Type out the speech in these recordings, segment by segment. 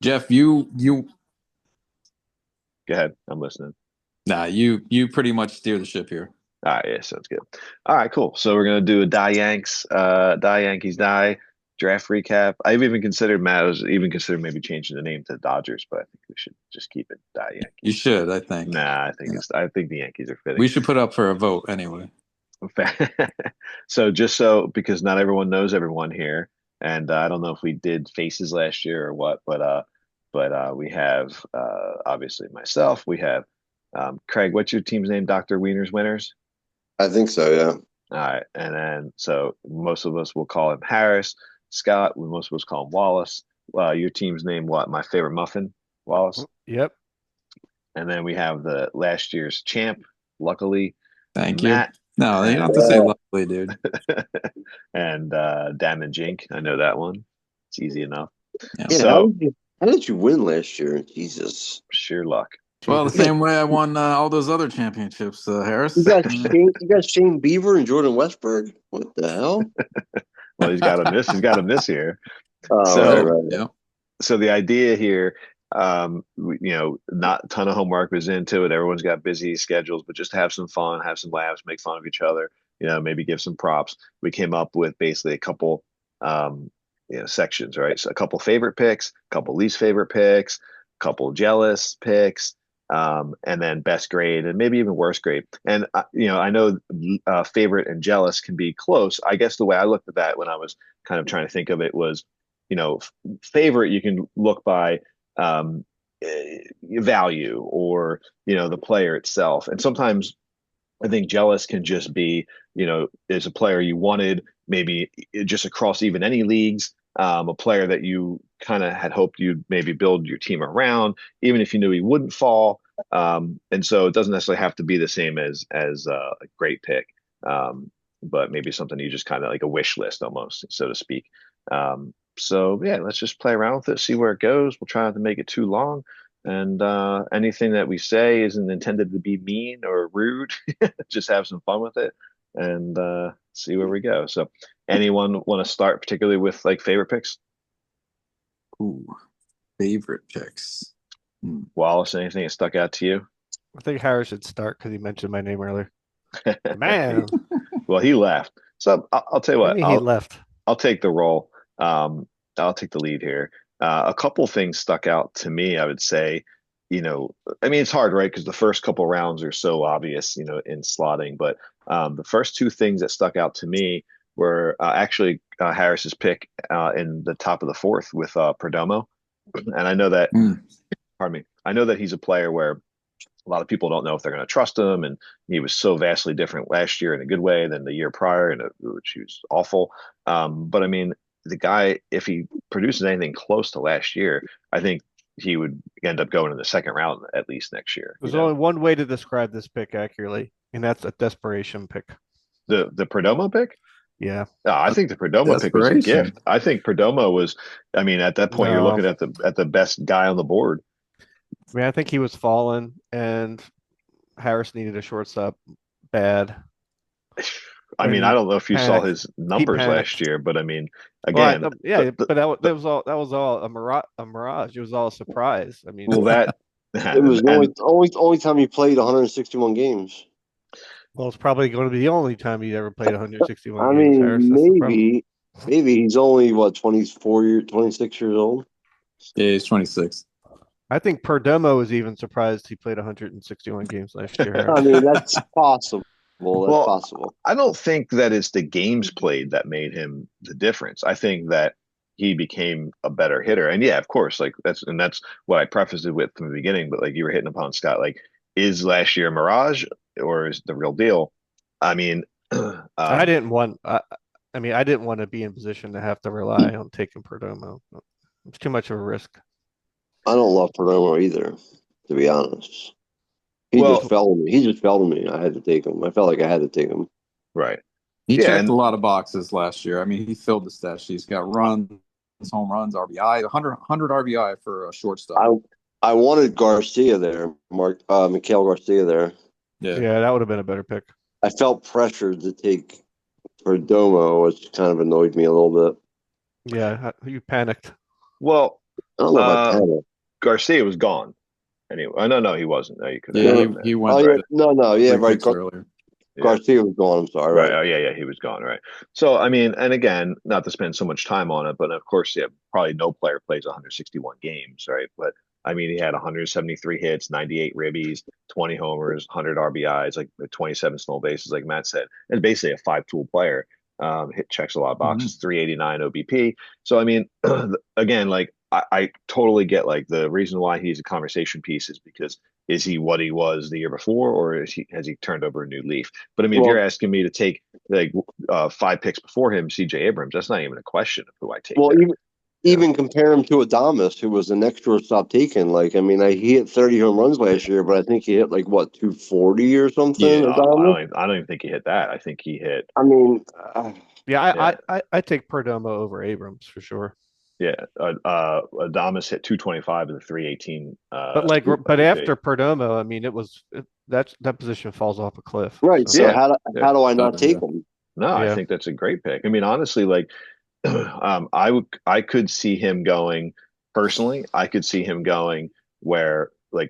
Jeff, you Go ahead. I'm listening. nah, you pretty much steer the ship here. All right, yeah, sounds good. All right, cool. So we're gonna do a Die Yankees Die draft recap. I've even considered Matt was even considered maybe changing the name to Dodgers, but I think we should just keep it Die You Yankees. should, I think. Nah, Yeah. I think the Yankees are fitting. We should put up for a vote anyway. So just so because not everyone knows everyone here, and I don't know if we did faces last year or what, but we have obviously myself. We have Craig. What's your team's name? Doctor Wiener's Winners. I think so, yeah. All right, and then so most of us will call him Harris. Scott, most of us call him Wallace. Your team's name, what? My favorite muffin, Wallace. Yep. And then we have the last year's champ, luckily, Thank you. Matt, No, you don't have and to say lovely, dude. and Dan and Jink. I know that one. It's easy enough. Yeah. Yeah, So how did you win last year? Jesus. sheer luck. Well, the Jesus. same way I won all those other championships, Harris. You got Shane Beaver and Jordan Westberg? What the hell? Well, he's got to miss. He's got to miss here. Oh, So right. Yeah. so the idea here, not a ton of homework was into it. Everyone's got busy schedules, but just have some fun, have some laughs, make fun of each other. Maybe give some props. We came up with basically a couple, sections, right? So a couple favorite picks, a couple least favorite picks, a couple jealous picks, and then best grade, and maybe even worst grade. And I know favorite and jealous can be close. I guess the way I looked at that when I was kind of trying to think of it was favorite you can look by value or the player itself, and sometimes I think jealous can just be is a player you wanted maybe just across even any leagues, a player that you kind of had hoped you'd maybe build your team around even if you knew he wouldn't fall, and so it doesn't necessarily have to be the same as a great pick, but maybe something you just kind of like a wish list almost, so to speak. So yeah, let's just play around with it, see where it goes. We'll try not to make it too long. And anything that we say isn't intended to be mean or rude. Just have some fun with it and see where we go. So anyone want to start particularly with like favorite picks? Ooh, favorite picks. Wallace, anything that stuck out to you? I think Harris should start because he mentioned my name earlier. Man, Well, he left. So I'll tell you what, maybe he left. I'll take the role. I'll take the lead here. A couple things stuck out to me, I would say. I mean, it's hard, right? Because the first couple rounds are so obvious, in slotting. But the first two things that stuck out to me were actually Harris's pick in the top of the fourth with Perdomo. And I know that, pardon me, I know that he's a player where a lot of people don't know if they're going to trust him, and he was so vastly different last year in a good way than the year prior, which he was awful. But I mean, the guy, if he produces anything close to last year, I think he would end up going in the second round at least next year. There's only one way to describe this pick accurately, and that's a desperation pick. The Perdomo pick. Yeah. I think the Perdomo pick was a gift. I think Perdomo was. I mean, at that point, you're looking at the best guy on the board. I mean, I think he was falling, and Harris needed a shortstop bad. I mean, I don't know if you saw his numbers last year, but I mean, again, but that was all a mirage. It was all a surprise. I mean, well, that it was the only time he played 161 games. Well, it's probably going to be the only time he ever played 161 I games. mean, Harris, maybe he's only 26 years old. Yeah, he's 26. I think Perdomo was even surprised he played 161 games last year. I mean, that's possible. That's possible. I don't think that it's the games played that made him the difference. I think that he became a better hitter. And yeah, of course, like that's what I prefaced it with from the beginning, but like you were hitting upon Scott, like is last year a mirage or is the real deal? I mean, I didn't want to be in position to have to rely on taking Perdomo. It's too much of a risk. I don't love Perdomo either, to be honest. He just fell to me. I had to take him. I felt like I had to take him. Right. He checked a lot of boxes last year. I mean, he filled the stat sheet. He's got runs, home runs, RBI, 100 RBI for a shortstop. I wanted Garcia there, Miguel Garcia there. Yeah, that would have been a better pick. I felt pressured to take Perdomo, which kind of annoyed me a little bit. Yeah, you panicked. Well, I don't know if I panicked. Garcia was gone. Anyway, no, he wasn't. No, you could have. Yeah, No, he oh went yeah, no, yeah, 3 right. picks earlier. Yeah. Garcia was gone. I'm sorry, Right. right. Oh, yeah, he was gone. Right. So, I mean, and again, not to spend so much time on it, but of course, yeah, probably no player plays 161 games, right? But I mean, he had 173 hits, 98 ribbies, 20 homers, 100 RBIs, like 27 stolen bases, like Matt said, and basically a five-tool player. Hit checks a lot of boxes, 389 OBP. So, I mean, again, like I totally get like the reason why he's a conversation piece is because is he what he was the year before, or has he turned over a new leaf? But I mean, if Well, you're asking me to take like 5 picks before him, CJ Abrams, that's not even a question of who I take well, there. even compare him to Adames, who was the next shortstop taken. Like, I mean, he hit 30 home runs last year, but I think he hit like what 240 or something. Yeah, Adames. I don't even think he hit that. I think he hit. I mean, Yeah, Yeah. I take Perdomo over Abrams for sure. Yeah, Adames hit 225 with a 318. But after Perdomo, I mean, that position falls off a cliff. right. So. So Yeah, how do I not does, take yeah. him? No, I Yeah. think that's a great pick. I mean, honestly, like I could see him going personally. I could see him going where like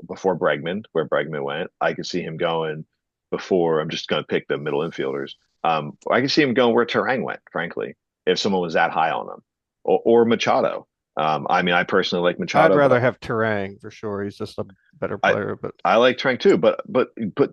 before Bregman, where Bregman went. I could see him going before. I'm just going to pick the middle infielders. I could see him going where Terang went. Frankly, if someone was that high on him, or Machado. I mean, I personally like Machado. I'd rather have Terang for sure. He's just a better player. But I like Trank too, but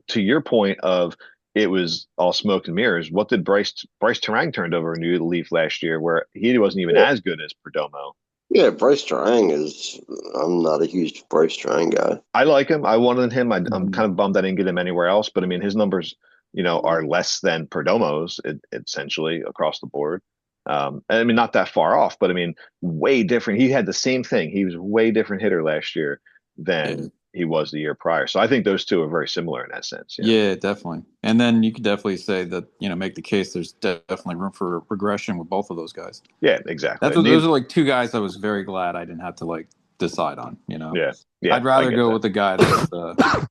to your point of it was all smoke and mirrors. What did Bryce Terang turned over a new leaf last year, where he wasn't even as good as Perdomo? Yeah, Bryce Trang is. I'm not a huge Bryce Trang guy. I like him. I wanted him. I'm Mhm. kind of bummed I didn't get him anywhere else, but I mean his numbers, are less than Perdomo's essentially across the board. And I mean not that far off, but I mean way different. He had the same thing. He was a way different hitter last year than Yeah. he was the year prior. So I think those two are very similar in that sense. Yeah, definitely. And then you could definitely say that, make the case there's definitely room for regression with both of those guys. Yeah, exactly. Those are like two guys I was very glad I didn't have to like decide on, Yeah. I'd rather go with the guy that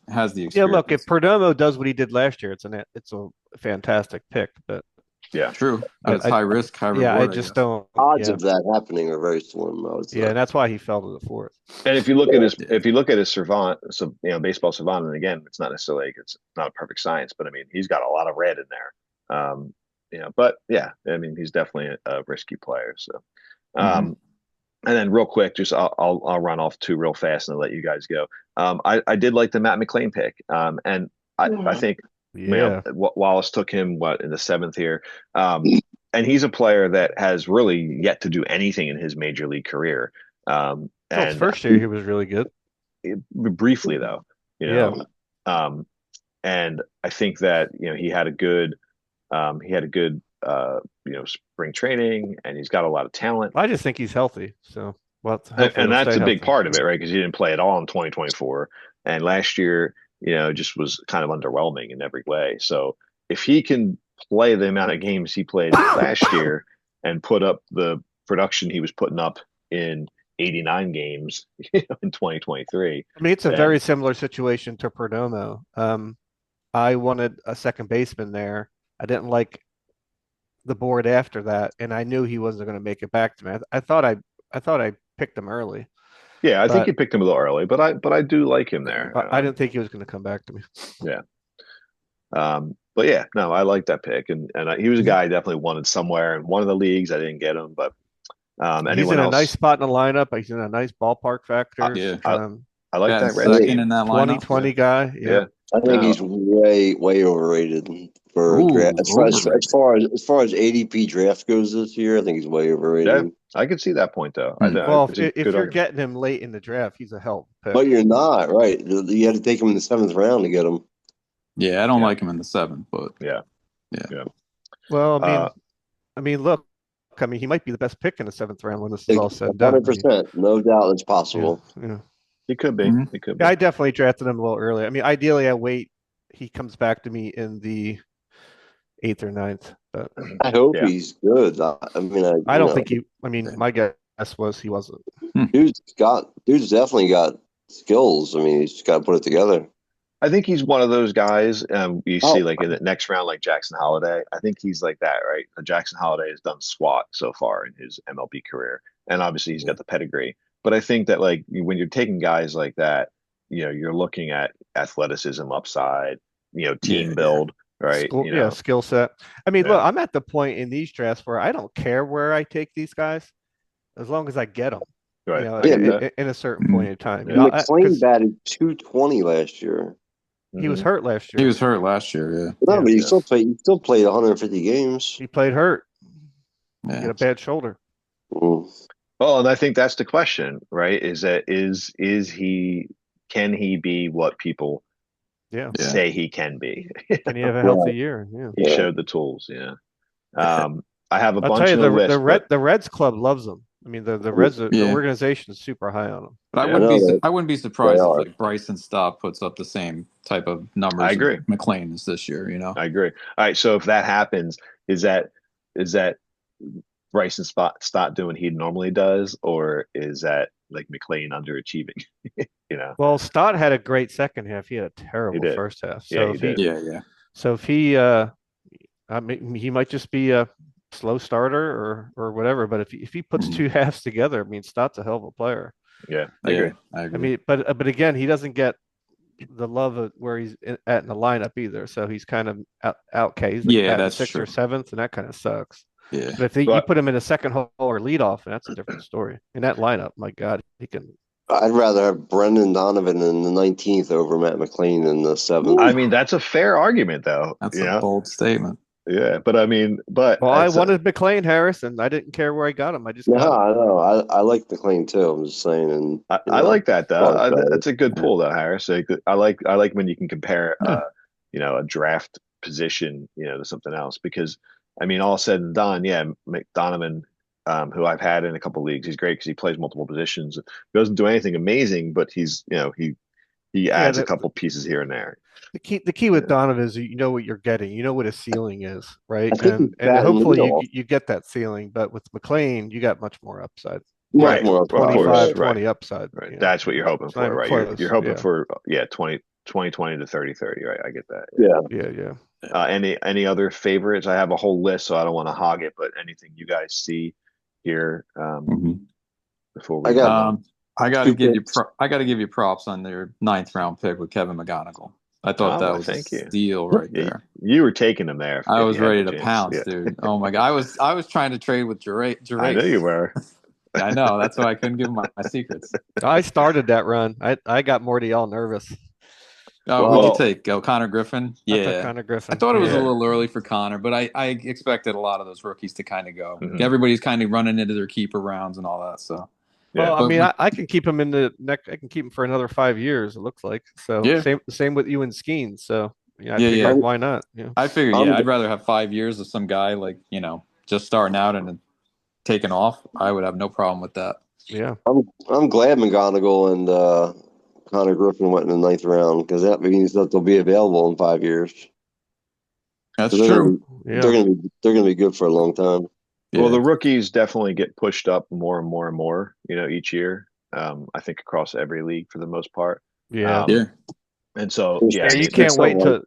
has the experience. yeah, look, if Perdomo does what he did last year, it's a fantastic pick. But Yeah. True. But it's high risk, high reward. yeah, I guess. just don't. Odds Yeah, of that happening are very slim. I would say. yeah, and that's why he fell to the fourth. And if you look at his savant, so baseball savant, and again, it's not necessarily like it's not a perfect science, but I mean, he's got a lot of red in there. But yeah, I mean, he's definitely a risky player. So, and then real quick, just I'll run off two real fast and I'll let you guys go. I did like the Matt McLean pick, and I think Yeah, Wallace took him in the seventh here. And he's a player that has really yet to do anything in his major league career. well, his And first year he was really good. briefly though, Yeah. and I think that he had a good spring training, and he's got a lot of talent. I just think he's healthy. So, well, And that's a big healthy. part of it, right? Because he didn't play at all in 2024, and last year, just was kind of underwhelming in every way. So if he can play the amount of games he played last year and put up the production he was putting up in 89 games in 2023. I mean, it's a very similar situation to Perdomo. I wanted a second baseman there. I didn't like the board after that, and I knew he wasn't going to make it back to me. I thought I picked him early. Yeah, I think you picked him a little early, but I do like him there. I didn't think he was going to come back to me. Yeah. But yeah, no, I like that pick, and he was a guy I definitely wanted somewhere in one of the leagues. I didn't get him, but he's in a nice spot in the lineup. He's in a nice ballpark factor. Yeah. I like that red second in that lineup. 2020 guy. Yeah. I think he's way overrated for draft. As far as ADP draft goes this year, I think he's way overrated. Yeah, I could see that point though. Well, if you're getting him late in the draft, he's a hell pick. But you're not, right? You had to take him in the seventh round to get him. Yeah, I don't like him in the seventh, but yeah. Well, I mean, look, he might be the best pick in the seventh round when this is all said and done. 100%, no doubt, it's possible. Yeah. He could be. Mm-hmm. He could be. Yeah, I definitely drafted him a little early. I mean, ideally, I wait. He comes back to me in the 8th or 9th. But I hope he's good. I don't think he. I mean, my guess was he wasn't. Dude's definitely got skills. I mean, he's got to put it together. I think he's one of those guys you see like in the next round, like Jackson Holiday. I think he's like that, right? Jackson Holiday has done squat so far in his MLB career. and obviously he's got the pedigree. But I think that like when you're taking guys like that, you're looking at athleticism upside, Yeah, team yeah. build, right? Skill set. I mean, look, Yeah, I'm at the point in these drafts where I don't care where I take these guys as long as I get them. right. I Yeah, get that. In a certain Mhm. point in time, Yeah. McLean because batted 220 last year. he was Hmm. hurt last He year. was hurt last year. No, Yeah, but Yeah. he still played 150 games. he played hurt. Yeah, He had yeah, a bad shoulder. Mm. Well, and I think that's the question, right? Is he can he be what people Yeah. yeah. say he can be? Can he have a Right. healthy year? Yeah. He Yeah. showed the tools, yeah. I have a I'll tell bunch you, on the the list, but the Reds club loves him. I mean, the Reds, the Yeah. organization is super high on him. But yeah, I I wouldn't be they surprised if are. like Bryson Stott puts up the same type of I numbers as agree. McLean is this year. You know. I agree. All right, so if that happens, is that Bryson Stott doing what he normally does, or is that like McLean underachieving? Well, Stott had a great second half. He had a He terrible did. first half. Yeah, he did. Yeah, yeah. So if he, I mean, he might just be a slow starter or whatever. But if he puts Mhm. two halves together, I mean, Stott's a hell of a player. Yeah, I Yeah, agree. I I agree. mean, but again, he doesn't get the love of where he's at in the lineup either. So he's kind of out. He's like Yeah, batting that's sixth or true. seventh, and that kind of sucks. Yeah. But if you But put him in a second hole or leadoff, that's a different story. In that lineup, my God, he can. I'd rather have Brendan Donovan in the 19th over Matt McLean in the 7th. I mean, that's a fair argument, though. That's a bold statement. Yeah, but I mean, but Well, I it's wanted McLean Harris, and I didn't care where I got him. I just No, got him. I know. I like McLean too. I'm just saying, and I like that though. thought better. That's a good Yeah. pull though, Harris. Like, I like when you can compare Yeah. a draft position, to something else because I mean, all said and done, yeah, McDonovan, who I've had in a couple leagues, he's great because he plays multiple positions. He doesn't do anything amazing, but he Yeah, adds a couple pieces here and there. the key with Yeah. Donovan is you know what you're getting. You know what his ceiling is, right? I think he's And batting hopefully leadoff. you get that ceiling. But with McLean, you got much more upside. Much Right. more Of upside. course, 25, right. 20 upside. Right. You know? That's what you're hoping It's not for, even right? close. You're hoping Yeah. for 20 to 30, right? I get that. Yeah. Yeah. Any other favorites? I have a whole list, so I don't want to hog it, but anything you guys see here Mhm. before we I got- move on? I got to Two give you picks. I got to give you props on their 9th round pick with Kevin McGonigal. I thought that well, was thank a you. steal right Yeah, there. you were taking them there. I if was you had ready the to chance. pounce, Yeah. dude. Oh my god, I was trying to trade with Gerace. I know you were. I know. That's why I couldn't give him my secrets. I started that run. I got Morty all nervous. Oh, who'd you take? Oh, Connor Griffin. I took Yeah, Connor I Griffin. thought it was a Yeah. little early for Connor, but I expected a lot of those rookies to kind of go. Mhm. Everybody's kind of running into their keeper rounds and all that. So Yeah. Well, I But mean, I can keep him in the neck. I can keep him for another 5 years. It looks like so. Yeah. Same with you and Skeens. So yeah, I Yeah, figured yeah. why not? Yeah. I figured, I'm- I'd rather have 5 years of some guy like just starting out and taking off. I would have no problem with that. Yeah. I'm glad McGonigal and Connor Griffin went in the 9th round because that means that they'll be available in 5 years. That's So they're true. Gonna, Yeah. they're gonna be good for a long time. Well, the Yeah. rookies definitely get pushed up more and more and more, each year. I think across every league for the most part. Yeah. Yeah. And so, Yeah, I Yeah, mean,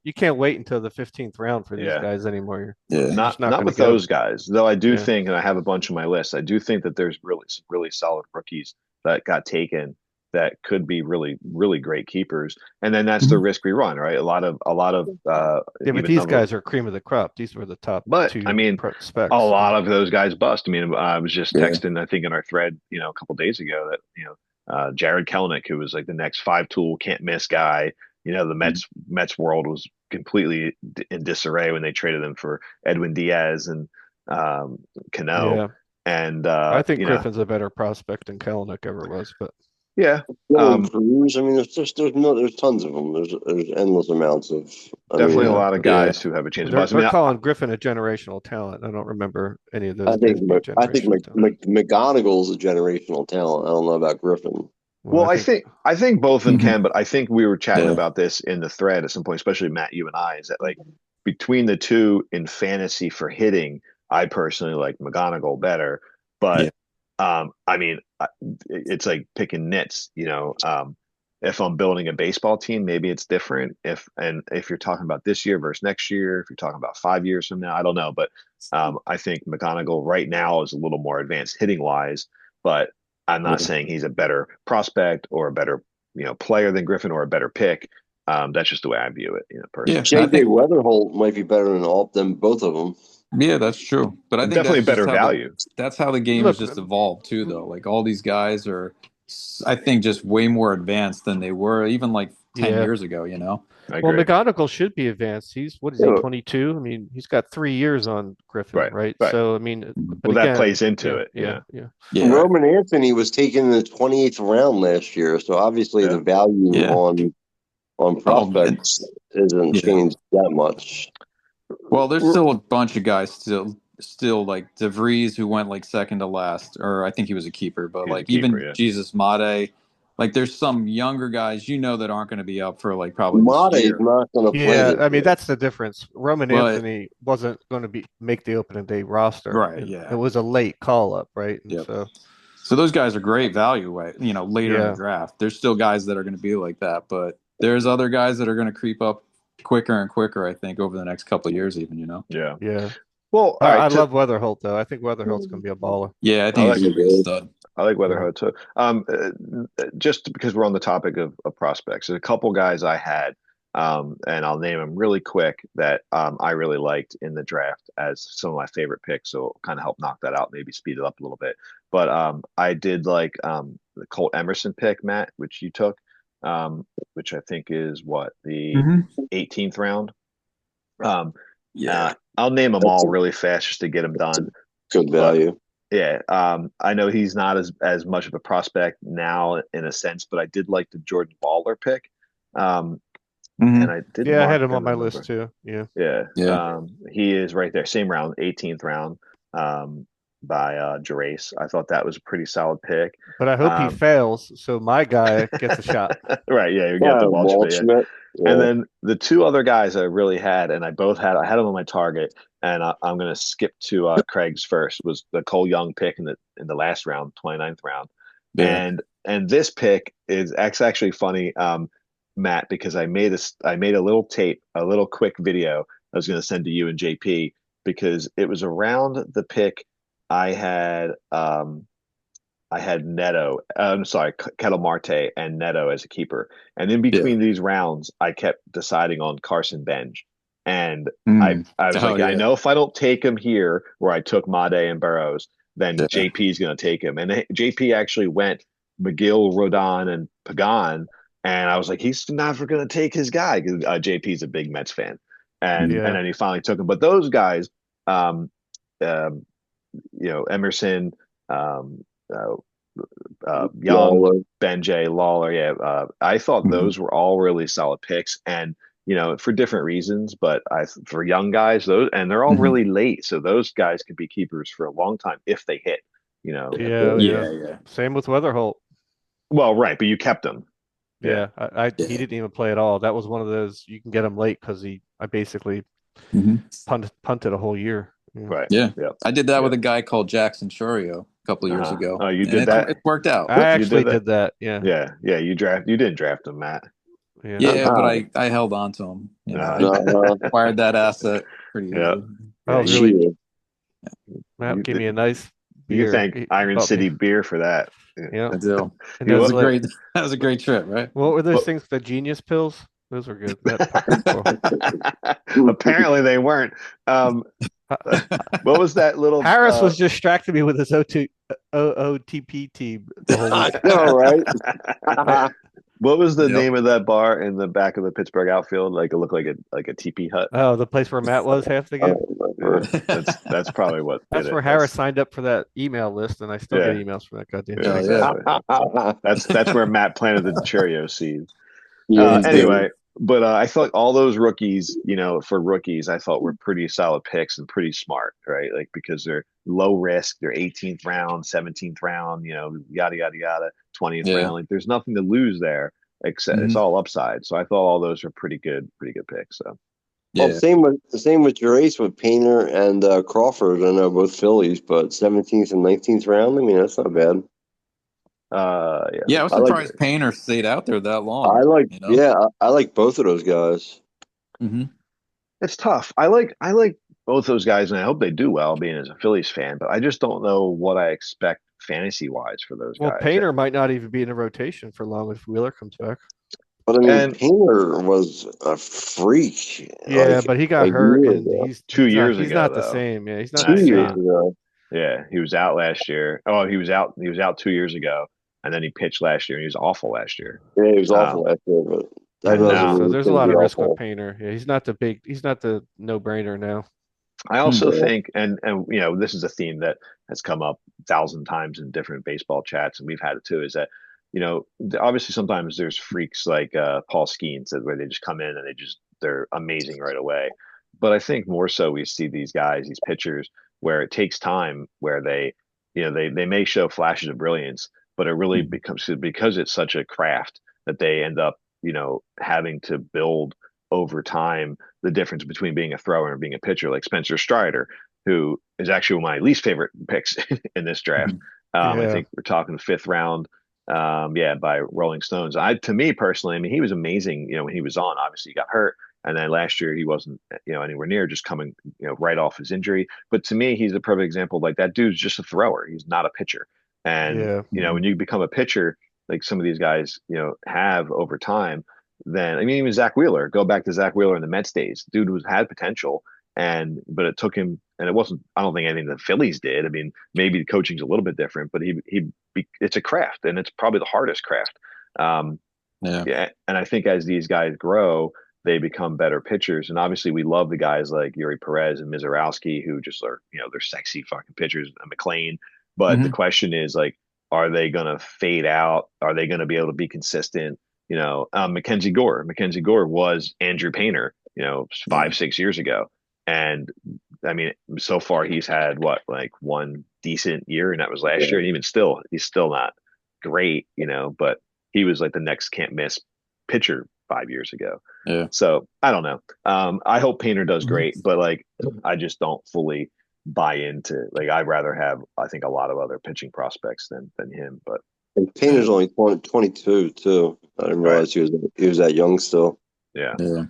you can't wait until the 15th round for these Yeah. guys anymore. Yeah. not just not not gonna with go. those guys, though. I do Yeah. think, and I have a bunch on my list. I do think that there's really solid rookies that got taken that could be really really great keepers, and then that's the risk we run, right? A lot of Yeah, even but these number- guys are cream of the crop. These were the top But, two I mean, specs. a lot of those guys bust. I mean, I was just Yeah. texting, I think, in our thread, a couple days ago that Jared Kelenic, who was like the next 5-tool can't miss guy. The Mets world was completely in disarray when they traded him for Edwin Diaz and Cano. Yeah. And I think Griffin's a better prospect than Kelenic ever was, but yeah, Dylan Cruz. I mean, there's tons of them. There's endless amounts of. definitely a yeah. lot of guys who have a chance to they're, bust. I mean, they're calling Griffin a generational talent. I don't remember any of those. I think guys being generational talent. McGonigal's a generational talent. I don't know about Griffin. Well, I think both of them Mhm. can, but I think we were chatting Yeah. about this in the thread at some point, especially Matt, you and I, is that like between the two in fantasy for hitting, I personally like McGonigal better. But I mean, it's like picking nits. If I'm building a baseball team, maybe it's different. If you're talking about this year versus next year, if you're talking about 5 years from now, I don't know. But I think McGonigal right now is a little more advanced hitting wise. but I'm not Yeah. saying he's a better prospect or a better, player than Griffin or a better pick. That's just the way I view it, Yeah, personally. I JJ think Weatherholt might be better than both of them. yeah, that's true. But I think Definitely that's a just better how value. the game has Look, just evolved too, though. Like all these guys are, I think, just way more advanced than they were even like 10 yeah. years ago. I Well, agree. McGonagall should be advanced. What is he, Yeah, 22? I mean, he's got 3 years on Griffin, Right, right? right. So, I mean, but Well, that again, plays into yeah, it. yeah, yeah. Yeah, Roman Anthony was taken in the 28th round last year, so obviously Yeah. the value yeah. on Oh, and prospects isn't yeah. changed that much. Well, there's still a bunch of guys still like DeVries who went like second to last, or I think he was a keeper, but He's a like keeper, even yeah. Jesus Mate, like there's some younger guys that aren't going to be up for like probably this Made's year. not going to play Yeah, this I mean year. that's the difference. Roman But Anthony wasn't going to make the opening day roster. right, It yeah, was a late call up, right? And yep. so, So those guys are great value, right? Later in the yeah, draft. There's still guys that are going to be like that, but there's other guys that are going to creep up quicker and quicker. I think over the next couple of years, even. Yeah. yeah. Well, all I right. love Weatherholt though. I think Weatherholt's going to be a baller. Yeah, I I think like he's going to be a stud. I like Yeah. Weatherholt too. Just because we're on the topic of prospects, there's a couple guys I had, and I'll name them really quick that I really liked in the draft as some of my favorite picks. So kind of help knock that out, maybe speed it up a little bit. But I did like the Colt Emerson pick, Matt, which you took, which I think is what the 18th round. Yeah. I'll name them That's all a really fast just to get them done. good But value. yeah, I know he's not as much of a prospect now in a sense, but I did like the Jordan Waller pick, and I did Yeah, I had mark him on down the my list number. too. Yeah. Yeah, Yeah. he is right there, same round, 18th round, by Gerace. I thought that was a pretty solid pick. But I hope he fails, so my guy gets a shot. Right, yeah, you get Yeah, the Walt Walsh, yeah. Schmidt. And Yeah. then the two other guys I really had, and I had them on my target, and I'm going to skip to Craig's first, was the Cole Young pick in the last round, 29th round, Yeah. and this pick is actually funny, Matt, because I made a little tape, a little quick video I was going to send to you and JP because it was around the pick I had. I had Neto, I'm sorry, Kettle Marte and Neto as a keeper. And in Yeah. between these rounds, I kept deciding on Carson Benj. And I was Oh, like, I yeah. know if I don't take him here where I took Made and Burrows, then Yeah. JP is going to take him. And JP actually went McGill, Rodon, and Pagan. And I was like, he's never going to take his guy because JP's a big Mets fan. And Yeah. then he finally took him. But those guys, Emerson, uh, Young, Lawler. Benjay, Lawler. Yeah, I thought those were all really solid picks, and for different reasons. But for young guys, they're all really late, so those guys could be keepers for a long time if they hit. Yeah, Yeah. Same with Weatherholt. Well, right, but you kept them. Yeah, he didn't even play at all. That was one of those you can get him late because I basically punted a whole year. Yeah. Right. Yeah. Yeah. I did that with a guy called Jackson Churio a couple of years ago. Oh, you and did that? It worked out. I You actually did that? did that. Yeah. Yeah. You didn't draft them, Matt. Yeah. Yeah, but I held on to him. I acquired that asset pretty easily. Oh, Yeah, really? Matt gave me a nice beer. You thank Iron City Beer for that. Yeah. I do. And That was a great trip, right? What were those things? The Genius pills? Those were good. Apparently they weren't. What was that little? Harris was distracting me with his OOTP team. I know, right? What was the name of that bar in the back of the Pittsburgh outfield? Like it looked like a teepee hut. Oh, the place where Matt was half the game. Yeah, that's probably what. That's where Harris signed up for that email list, and I still get emails from that goddamn. Yeah, exactly. That's where Matt planted the Cheerio seed. Yeah, anyway, but I thought all those rookies, for rookies, I thought were pretty solid picks and pretty smart, right? Like because they're low risk, they're 18th round, 17th round, yada yada yada, 20th round. Like there's nothing to lose there except it's all upside. So I thought all those were pretty good picks. So. Well, same with Gerace with Painter and Crawford. I know both Phillies, but 17th and 19th round. I mean, that's not bad. Yeah, I was surprised Painter stayed out there that long. I like both of those guys. It's tough. I like both those guys, and I hope they do well, being as a Phillies fan. But I just don't know what I expect fantasy wise for those Well, guys. Painter might not even be in the rotation for long if Wheeler comes back. But I mean, And Painter was a freak. Yeah, like, but he a got hurt, year and ago. he's 2 years he's ago not the though. same. Yeah, he's not Nah, the 2 years nah. same. ago. Yeah, he was out last year. Oh, he was out. He was out 2 years ago, and then he pitched last year, and he was awful last year. Yeah, he was awful Um, last year, but that and doesn't now mean So he's there's a going to lot be of risk with awful. Painter. Yeah, he's not the no-brainer now. I also Yeah. think, and this is a theme that has come up 1,000 times in different baseball chats, and we've had it too. Is that obviously sometimes there's freaks like Paul Skeens where they just come in and they're amazing right away. But I think more so we see these guys, these pitchers, where it takes time, where they may show flashes of brilliance, but it really becomes because it's such a craft that they end up having to build over time the difference between being a thrower and being a pitcher, like Spencer Strider, who is actually one of my least favorite picks in this draft. I Yeah. think we're talking fifth round, by Rolling Stones. To me personally, I mean, he was amazing. When he was on, obviously he got hurt, and then last year he wasn't, anywhere near just coming, right off his injury. But to me, he's a perfect example. Like that dude's just a thrower. He's not a pitcher. And Yeah. when you become a pitcher, like some of these guys, have over time, then I mean, even Zach Wheeler. Go back to Zach Wheeler in the Mets days. Dude had potential, but it took him, and it wasn't. I don't think anything the Phillies did. I mean, maybe the coaching's a little bit different, but it's a craft, and it's probably the hardest craft. Yeah, and I think as these guys grow, they become better pitchers. And obviously, we love the guys like Yuri Perez and Mizorowski, who just are, they're sexy fucking pitchers, and McLean. But the question is, like, are they going to fade out? Are they going to be able to be consistent? Mackenzie Gore. Mackenzie Gore was Andrew Painter, 5-6 years ago. And I mean, so far he's had like one decent year, and that was last year. And even still, he's still not great, but he was like the next can't miss pitcher 5 years ago. Yeah. So I don't know. I hope Painter does great, but like, I just don't fully buy into, like, I'd rather have, I think, a lot of other pitching prospects than him, but. And Painter's only 22 too. I didn't realize he was that young still. Yeah. Yeah.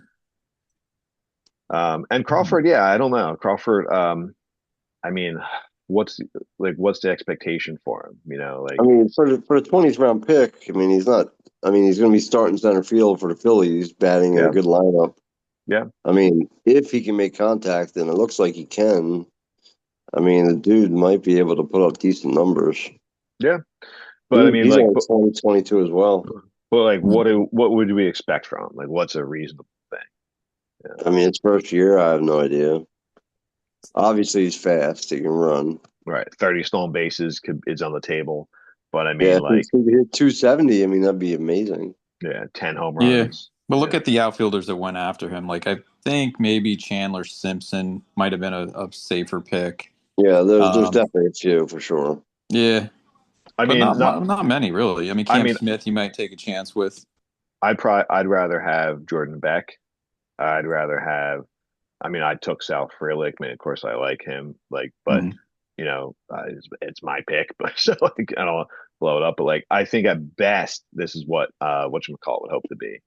And Crawford, I don't know. Crawford, I mean, what's the expectation for him? I mean, for the 20th round pick, I mean, he's not. I mean, he's going to be starting center field for the Phillies, batting in a good lineup. Yeah. I mean, if he can make contact, and it looks like he can, I mean, the dude might be able to put up decent numbers. Yeah. But I mean, he's like, only 22 as well. But like, what would we expect from him? Like, what's a reasonable thing? Yeah. I mean, his first year, I have no idea. Obviously, he's fast. He can run. Right, 30 stolen bases is on the table, but I mean, Yeah, like, if he could hit 270, I mean, that'd be amazing. 10 home runs. But look at the outfielders that went after him. Like, I think maybe Chandler Simpson might have been a safer pick. Yeah, there's definitely a few for sure. Yeah. I mean, not many really. I mean, Cam Smith, you might take a chance with. I'd rather have Jordan Beck. I'd rather have. I mean, I took Sal Frelick. I mean, of course, I like him. Like, but it's my pick. But so, like, I don't want to blow it up. But like, I think at best, this is what whatchamacallit would hope to be.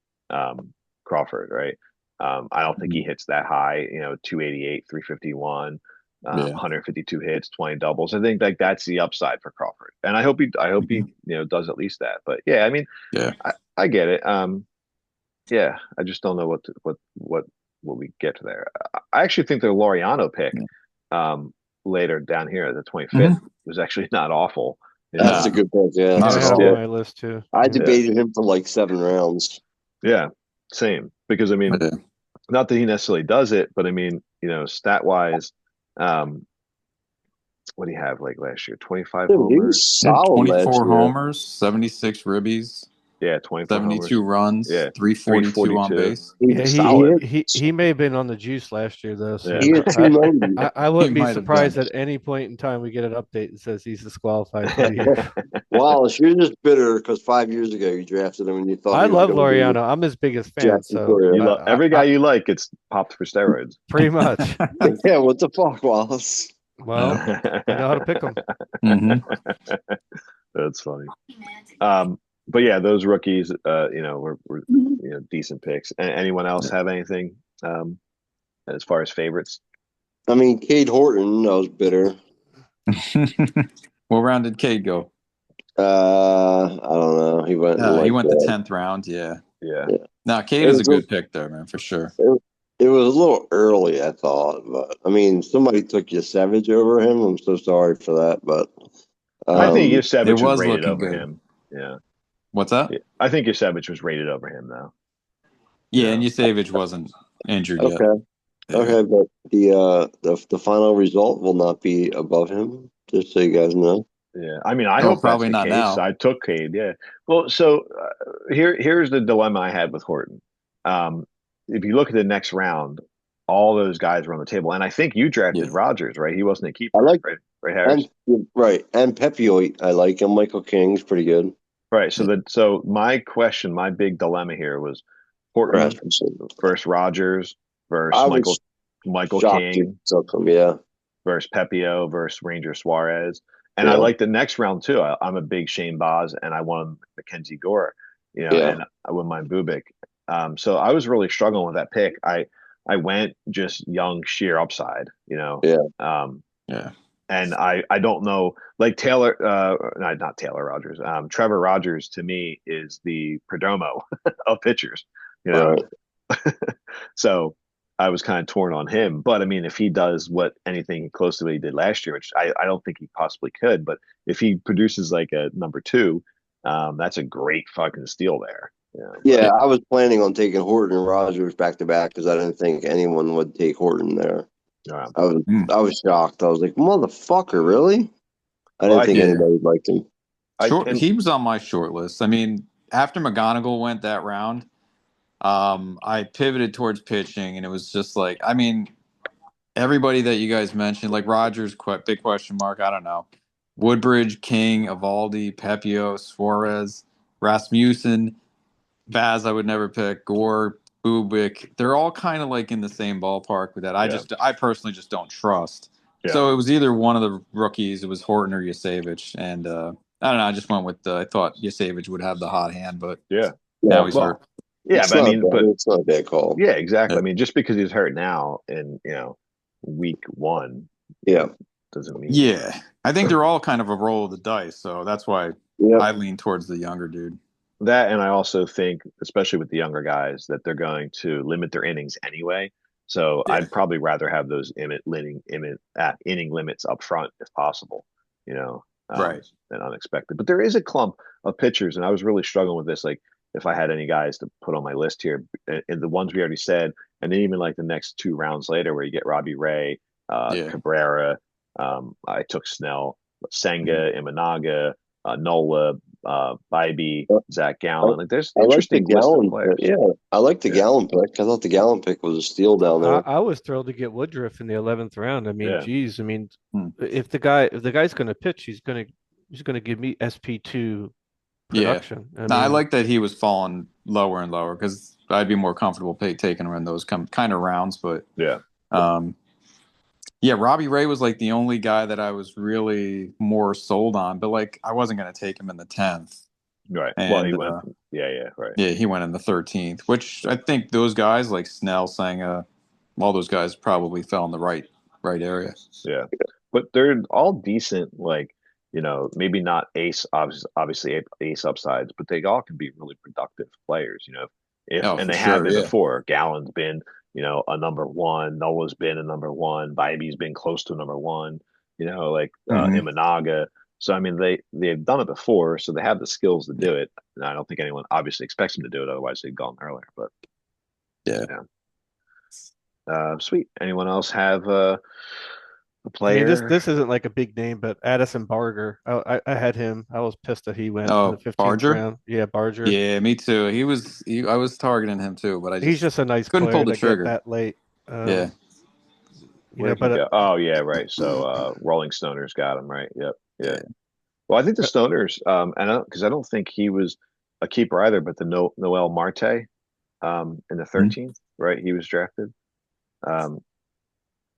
Crawford, right? I don't think he hits that high. 288, 351. 152 hits, 20 doubles. I think like that's the upside for Crawford, and I hope he does at least that. But yeah, I mean, I get it. I just don't know what we get to there. I actually think the Laureano pick later down here, the 25th, was actually not awful. That's a good pick. Yeah, I have on my list too. I debated him for like 7 rounds. Yeah, same. Because I mean, not that he necessarily does it, but I mean, stat wise. What do you have like last year? 25 homers, 24 homers, 76 ribbies. Yeah, 24 72 homers. runs, 342 on base. He may have been on the juice last year though. So he hit 290. I wouldn't be surprised at any point in time we get an update that says he's disqualified for the year. Wallace, you're just bitter because 5 years ago you drafted him and you thought. I love Laureano. I'm his biggest fan. So every guy you like gets popped for steroids. Pretty much. Yeah. What the fuck, Wallace? Well, I know how to pick them. That's funny. But yeah, those rookies, were decent picks. Anyone else have anything as far as favorites? I mean, Cade Horton, I was bitter. What round did Cade go? I don't know. He went in He like went the 10th round. Yeah. Yeah. yeah. Now Cade It is a was good pick there, man, for sure. it was a little early, I thought, but I mean, somebody took Savage over him. I'm so sorry for that, but I think um, It Yosevich was was rated looking over good. him. Yeah. What's that? Yeah. I think Yosevich was rated over him though. Yeah, Yeah. and Yusevich wasn't injured yet. okay, Yeah. okay, but the final result will not be above him. Just so you guys know. Yeah, I mean, I Oh, hope that's probably the not case. now. I took Cade. Yeah. Well, so here's the dilemma I had with Horton. If you look at the next round, all those guys were on the table, and I think you drafted Yeah. Rogers, right? He wasn't a I keeper, like right? Right, Harris. and Pepio. I like him. Michael King's pretty good. Right. So Yeah. my question, my big dilemma here was Horton Rasmussen. versus Rogers versus I was Michael shocked he King took him. Yeah, versus Pepio versus Ranger Suarez. And I yeah, like the next round too. I'm a big Shane Boz and I won Mackenzie Gore, yeah, and I wouldn't mind Bubik. So I was really struggling with that pick. I went just young sheer upside, yeah. Yeah. and I don't know, like Taylor, not Taylor Rogers. Trevor Rogers to me is the Perdomo of pitchers, you know. Right. So I was kind of torn on him. But I mean, if he does what anything close to what he did last year, which I don't think he possibly could, but if he produces like a number two, that's a great fucking steal there. Yeah, Yeah. I was planning on taking Horton and Rogers back to back because I didn't think anyone would take Horton there. But I was Mm. I was shocked. I was like, motherfucker, really? I well, didn't I think did. Yeah. anybody liked him. And He was on my short list. I mean, after McGonigal went that round, I pivoted towards pitching, and it was just like, I mean, everybody that you guys mentioned, like Rogers, big question mark. I don't know. Woodbridge, King, Evaldi, Pepio, Suarez, Rasmussen, Vaz, I would never pick. Gore, Bubik, they're all kind of like in the same ballpark with that. yeah, I personally just don't trust. yeah, So it was either one of the rookies. It was Horton or Yasevich, and I don't know. I just went with I thought Yasevich would have the hot hand, but yeah. Yeah, now he's Well, hurt. yeah, it's but I not mean, bad. but It's not a bad call. yeah, exactly. Yeah. I mean, just because he's hurt now in week one Yeah, doesn't mean Yeah, I think they're all kind of a roll of the dice, so that's why yeah, I lean towards the younger dude. that. And I also think, especially with the younger guys, that they're going to limit their innings anyway. So Yeah, I'd probably rather have those inning limits up front if possible, you know, right. than unexpected. But there is a clump of pitchers, and I was really struggling with this. Like, if I had any guys to put on my list here, and the ones we already said, and then even like the next two rounds later, where you get Robbie Ray, Yeah. Cabrera. I took Snell, Mhm. Senga, Imanaga, Nola, Bybee, Zach I, Gallen. Like, there's I like the interesting list of Gallon pick. players. Yeah, I like the Yeah, Gallon pick. I thought the Gallon pick was a steal down there. I was thrilled to get Woodruff in the 11th round. I mean, yeah, geez, I mean, Hmm. if the guy's going to pitch, he's going to give me SP2 Yeah. production. No, I like that he was falling lower and lower because I'd be more comfortable taking him in those kind of rounds. But yeah. um, yeah, Robbie Ray was like the only guy that I was really more sold on, but like I wasn't going to take him in the 10th. Right. Well, he And went. Yeah, right. yeah, he went in the 13th, which I think those guys like Snell, Senga, all those guys probably fell in the right area. Yeah, but they're all decent. Like, maybe not obviously ace upsides, but they all can be really productive players. If Oh, and for they have sure. been Yeah. before. Gallen's been, a number one. Noah's been a number one. Bybee's been close to a number one. Like Hmm. Imanaga. So I mean, they've done it before, so they have the skills to do it. And I don't think anyone obviously expects them to do it, otherwise they'd gone earlier. But Yeah. yeah, sweet. Anyone else have a I mean, this player? this isn't like a big name, but Addison Barger, I had him. I was pissed that he went in the Oh, 15th Barger. round. Yeah, Barger. Yeah, me too. I was targeting him too, but I He's just just a nice couldn't pull player the to get trigger. that late. Yeah. Where'd he But go? Oh yeah, right. So Rolling Stoners got him, right? Yep. Yeah. Yeah. Well, I think the Stoners, and because I don't think he was a keeper either, but the Noel Marte, in the Mhm. 13th, right? He was drafted. Um,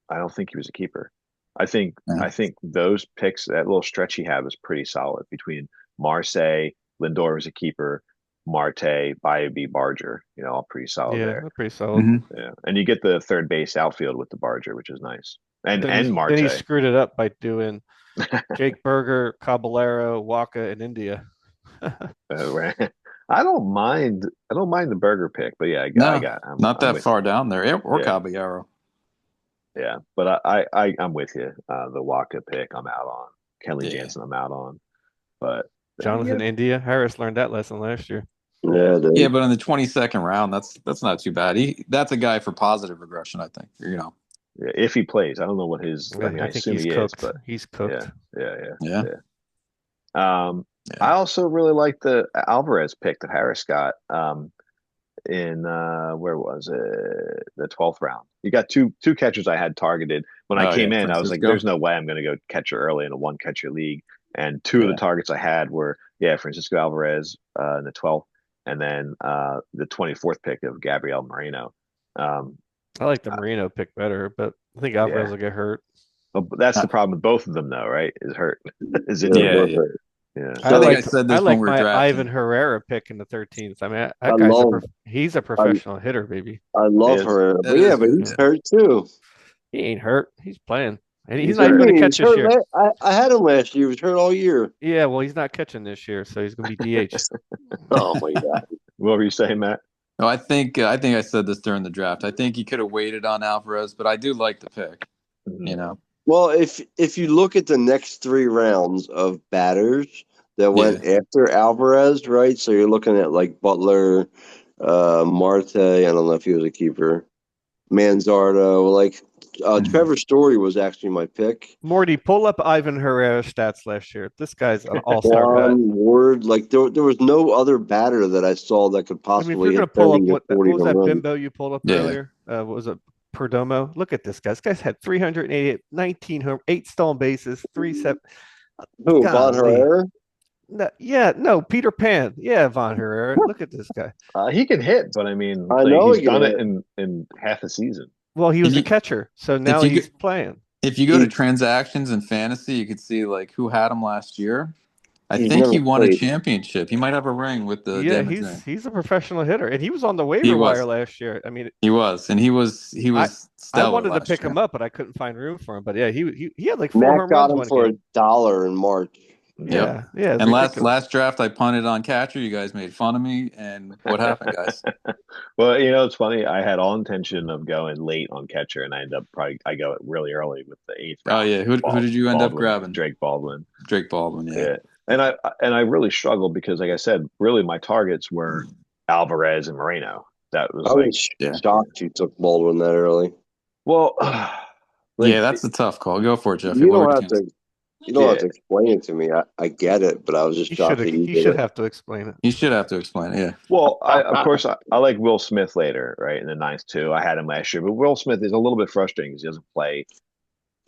I don't think he was a keeper. I think Yeah. I think those picks, that little stretch he had was pretty solid between Marseille, Lindor was a keeper, Marte, Byaby, Barger, all pretty solid yeah, there. they're pretty solid. Mhm. Yeah, and you get the third base outfield with the Barger, which is nice, and Then he and then he Marte. screwed it up by doing Jake Berger, Caballero, Waka, and India. Right. I don't mind the burger pick, but yeah, No, not I'm that with you. far down there. Or Yeah, Caballero. yeah. But I'm with you. The Waka pick, I'm out on. Kelly Yeah. Jansen, I'm out on. But yeah, Jonathan India. Harris learned that lesson last year. Yeah, Yeah, dude. but in the 22nd round, that's not too bad. That's a guy for positive regression, I think. yeah, if he plays, I don't know what his. I Yeah, mean, I I think assume he's he is, cooked. but He's yeah, cooked. yeah, Yeah. yeah, yeah. I Yeah. also really like the Alvarez pick that Harris got. In where was it? The 12th round. You got two catchers I had targeted. When I Oh came yeah, in, I was like, there's Francisco. no way I'm going to go catcher early in a one catcher league. And two of the Yeah. targets I had were Francisco Alvarez in the 12th, and then the 24th pick of Gabriel Moreno. Um, I like the Marino pick better, but I think yeah, Alvarez will get hurt. but that's Uh, the problem with both of them, though, right? Is hurt, is Yeah, yeah, injury. yeah. perfect. Yeah, I think I So said I this when like we were my Ivan drafting. Herrera pick in the 13th. I mean, I that guy's love he's a I professional hitter, baby. I love is her, That but yeah, is but good. he's Yeah. hurt too. He ain't hurt. He's playing, and he's he's What not do even you hurt. going to mean? He catch was this hurt. year. I had him last year. He was hurt all year. Yeah, well, he's not catching this year, so he's going to be DH. Oh my god. What were you saying, Matt? No, I think I said this during the draft. I think he could have waited on Alvarez, but I do like the pick. Mhm. You know. Well, if you look at the next 3 rounds of batters that Yeah. went after Alvarez, right? So you're looking at like Butler, Marte. I don't know if he was a keeper. Manzardo, like Mhm. Trevor Story was actually my pick. Morty, pull up Ivan Herrera's stats last year. This guy's an all-star bat. One word, like there was no other batter that I saw that could I mean, if you're possibly going hit to pull 30 up to what 40 was home that runs. bimbo you pulled up Yeah. earlier? What was it? Perdomo. Look at this guy. This guy's had 388, 19 home, 8 stolen bases, 3-7. Who? Von Golly. Herrera? No, yeah, no, Peter Pan. Yeah, Von Herrera. Look at this guy. He can hit, but I mean, I like know he's he can done it hit. in half a season. Well, he If was a you catcher, so now if you go, he's playing. if you go to He transactions and fantasy, you could see like who had him last year. I he's think never he won a played. championship. He might have a ring with the Yeah, Damage he's Ring. he's a professional hitter, and he was on the He waiver wire was. last year. I mean, He was, and he I was I stellar wanted to last pick year. him up, but I couldn't find room for him. But yeah, he had like four Matt home got runs him one for game. $1 in March. Mhm. Yep. Yeah, yeah, it's And last ridiculous. last draft, I punted on catcher. You guys made fun of me, and what happened, guys? Well, it's funny. I had all intention of going late on catcher, and I go really early with the eighth Oh round. yeah, who did you end up grabbing? Drake Baldwin. Drake Baldwin. Yeah. Yeah, and I really struggled because, like I said, really my targets were Alvarez and Moreno. That I was like, was Yeah. shocked you took Baldwin that early. well, Yeah, like that's a tough call. Go for it, Jeffy. You What were don't you have gonna say? to you don't have yeah. to explain it to me. I get it, but I was just shocked that you He did should it. have to explain it. You should have to explain it. Yeah. Well, I of course I like Will Smith later, right in the ninth too. I had him last year, but Will Smith is a little bit frustrating because he doesn't play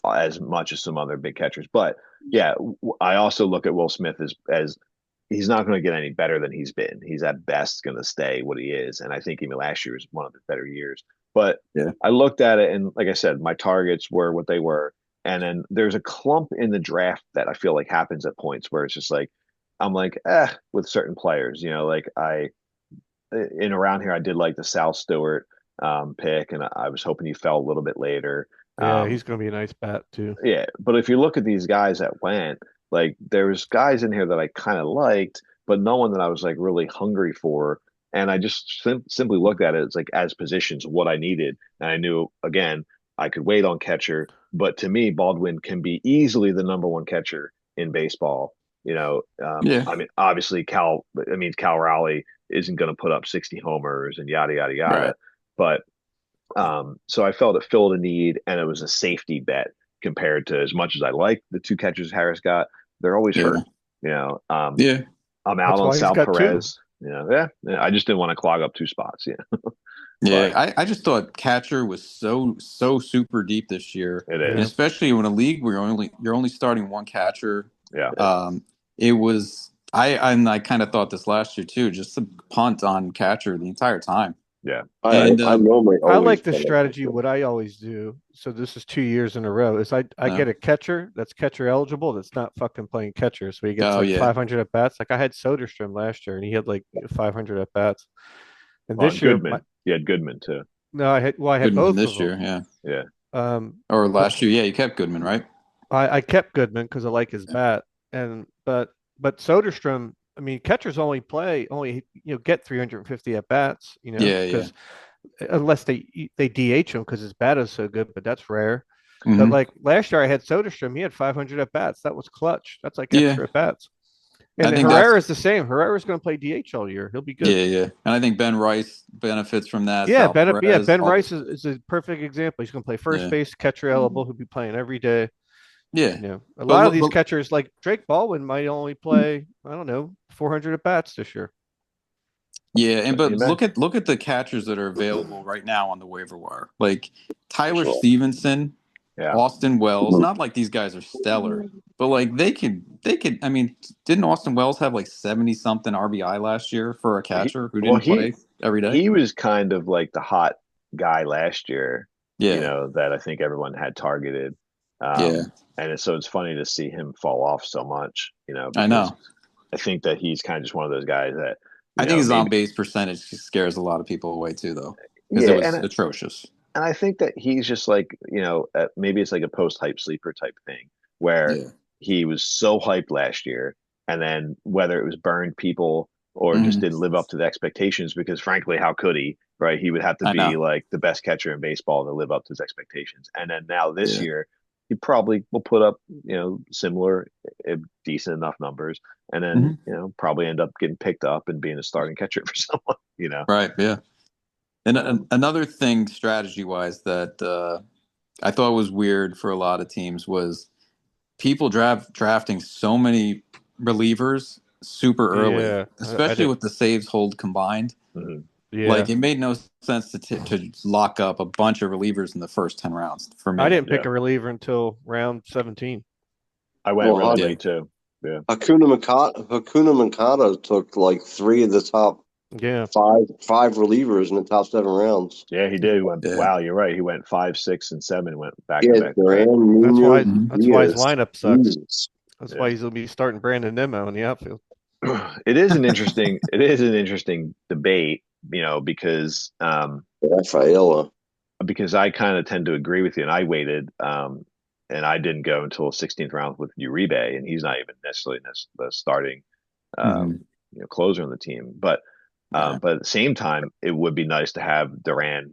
as much as some other big catchers. But yeah, I also look at Will Smith as he's not going to get any better than he's been. He's at best going to stay what he is, and I think even last year was one of his better years. But Yeah. I looked at it, and like I said, my targets were what they were, and then there's a clump in the draft that I feel like happens at points where it's just like I'm like, with certain players, like I in around here I did like the Sal Stewart pick, and I was hoping he fell a little bit later. Yeah, Um, he's going to be a nice bat too. yeah, but if you look at these guys that went, like there's guys in here that I kind of liked, but no one that I was like really hungry for. And I just simply looked at it as like as positions what I needed, and I knew again I could wait on catcher, but to me Baldwin can be easily the number one catcher in baseball. Yeah. I mean, obviously Cal Raleigh isn't going to put up 60 homers and yada yada Right. yada, but so I felt it filled a need, and it was a safety bet compared to as much as I like the two catchers Harris got, they're always Yeah. hurt. You know, Yeah. I'm out That's on why he's Sal got two. Perez. Yeah. I just didn't want to clog up two spots. Yeah, Yeah. but I just thought catcher was so super deep this year, it and Yeah. is. especially in a league where you're only starting one catcher. Yeah, It was I kind of thought this last year too, just to punt on catcher the entire time. yeah, And I normally I always like the play like strategy. that. What I always do, so this is 2 years in a row, is I uh, get a catcher that's catcher eligible that's not fucking playing catcher. So he gets oh like yeah. 500 at bats. Like I had Soderstrom last year and he had like 500 at bats. And well, this year, my Goodman. You had Goodman too. no, I had Goodman both of this them. year, yeah. Yeah, Um, Or but last year, yeah, you kept Goodman, right? I kept Goodman because I like his bat, and but Soderstrom. I mean, catchers only get 350 at bats, Yeah, yeah. because unless they DH him because his bat is so good, but that's rare. But Hmm. like last year, I had Soderstrom. He had 500 at bats. That was clutch. That's like Yeah. extra at bats. I And think that's Herrera's the same. Herrera's going to play DH all year. He'll be good. yeah, yeah. And I think Ben Rice benefits from that. Yeah, Sal Ben. Yeah, Perez, Ben all Rice those is guys. a perfect example. He's going to play first Yeah, base, catcher eligible. He'll be playing every day. yeah. A But lot of these but catchers, like Drake Baldwin, might only play, I don't know, 400 at bats this year. yeah, and but You may. look at the catchers that are available right now on the waiver wire. Like Tyler Stevenson, Yeah. Austin Wells. Not like these guys are stellar, but like they could. I mean, didn't Austin Wells have like 70 something RBI last year for a He, catcher who well, didn't play every day? he was kind of like the hot guy last year, Yeah, that I think everyone had targeted. yeah. So it's funny to see him fall off so much, I because know. I think that he's kind of just one of those guys that, I think his on maybe, base percentage scares a lot of people away too, though, because it yeah, was atrocious. and I think that he's just like, maybe it's like a post hype sleeper type thing where Yeah. he was so hyped last year, and then whether it was burned people or just Hmm. didn't live up to the expectations, because frankly, how could he, right? He would have to I be know. like the best catcher in baseball to live up to his expectations. And then now this Yeah. year, he probably will put up, similar, decent enough numbers, and then, Hmm. probably end up getting picked up and being a starting catcher for someone. Right. Yeah. And another thing, strategy wise, that I thought was weird for a lot of teams was people drafting so many relievers super early, Yeah, I especially did. with the saves hold combined. Mhm. Like Yeah, it made no sense to lock up a bunch of relievers in the first 10 rounds for I me. didn't pick Yeah. a reliever until round 17. I went Well, really Yeah. late too. Yeah. Hakuna Matata took like three of the top Yeah, five relievers in the top 7 rounds. Yeah, he did. He went, Yeah. wow, you're right. He went 5, 6, and 7, went back to Yeah, back to back. Duran, that's Munoz, why Mhm. that's why his Diaz. lineup sucks. Jesus. That's why Yeah. he's gonna be starting Brandon Nimmo in the outfield. It is an interesting debate, Rafaela. because I kind of tend to agree with you, and I waited, and I didn't go until 16th round with Uribe, and he's not even necessarily the starting, Hmm. um, closer on the team. But Yeah. but at the same time, it would be nice to have Duran,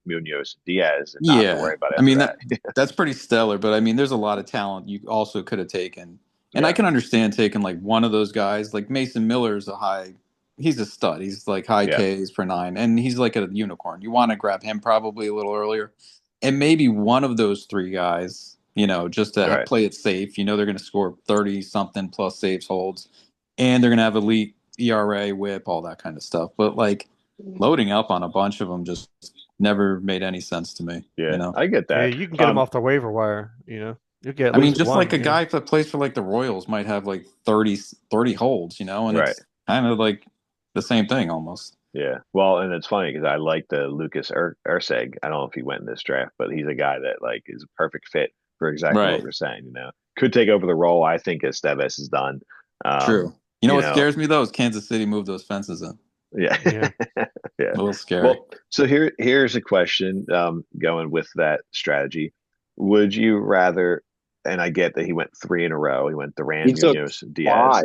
Munoz, Diaz, and not have to Yeah. worry about I after mean that. that's pretty stellar, but I mean there's a lot of talent you also could have taken. And I Yeah, can understand taking like one of those guys. Like Mason Miller's he's a stud. He's like high yeah, Ks per nine and he's like a unicorn. You want to grab him probably a little earlier. And maybe one of those three guys, just to right. play it safe. They're going to score 30 something plus saves holds and they're going to have elite ERA, whip, all that kind of stuff. But like loading up on a bunch of them just never made any sense to me, Yeah, I get Yeah, that. you can get him off the waiver wire. You'll get at I mean, least just like one. a Yeah, guy that plays for like the Royals might have like 30 holds, and Right. it's kind of like the same thing almost. Yeah. Well, and it's funny because I like the Lucas Urseg. I don't know if he went in this draft, but he's a guy that like is a perfect fit for exactly what Right. we're saying. Could take over the role I think Estevez has done. True. Um, You know you what know, scares me though is Kansas City moved those fences in. yeah, yeah. yeah. A little scary. Well, so here's a question. Going with that strategy, would you rather? And I get that he went three in a row. He went He Duran, took Munoz, Diaz. five.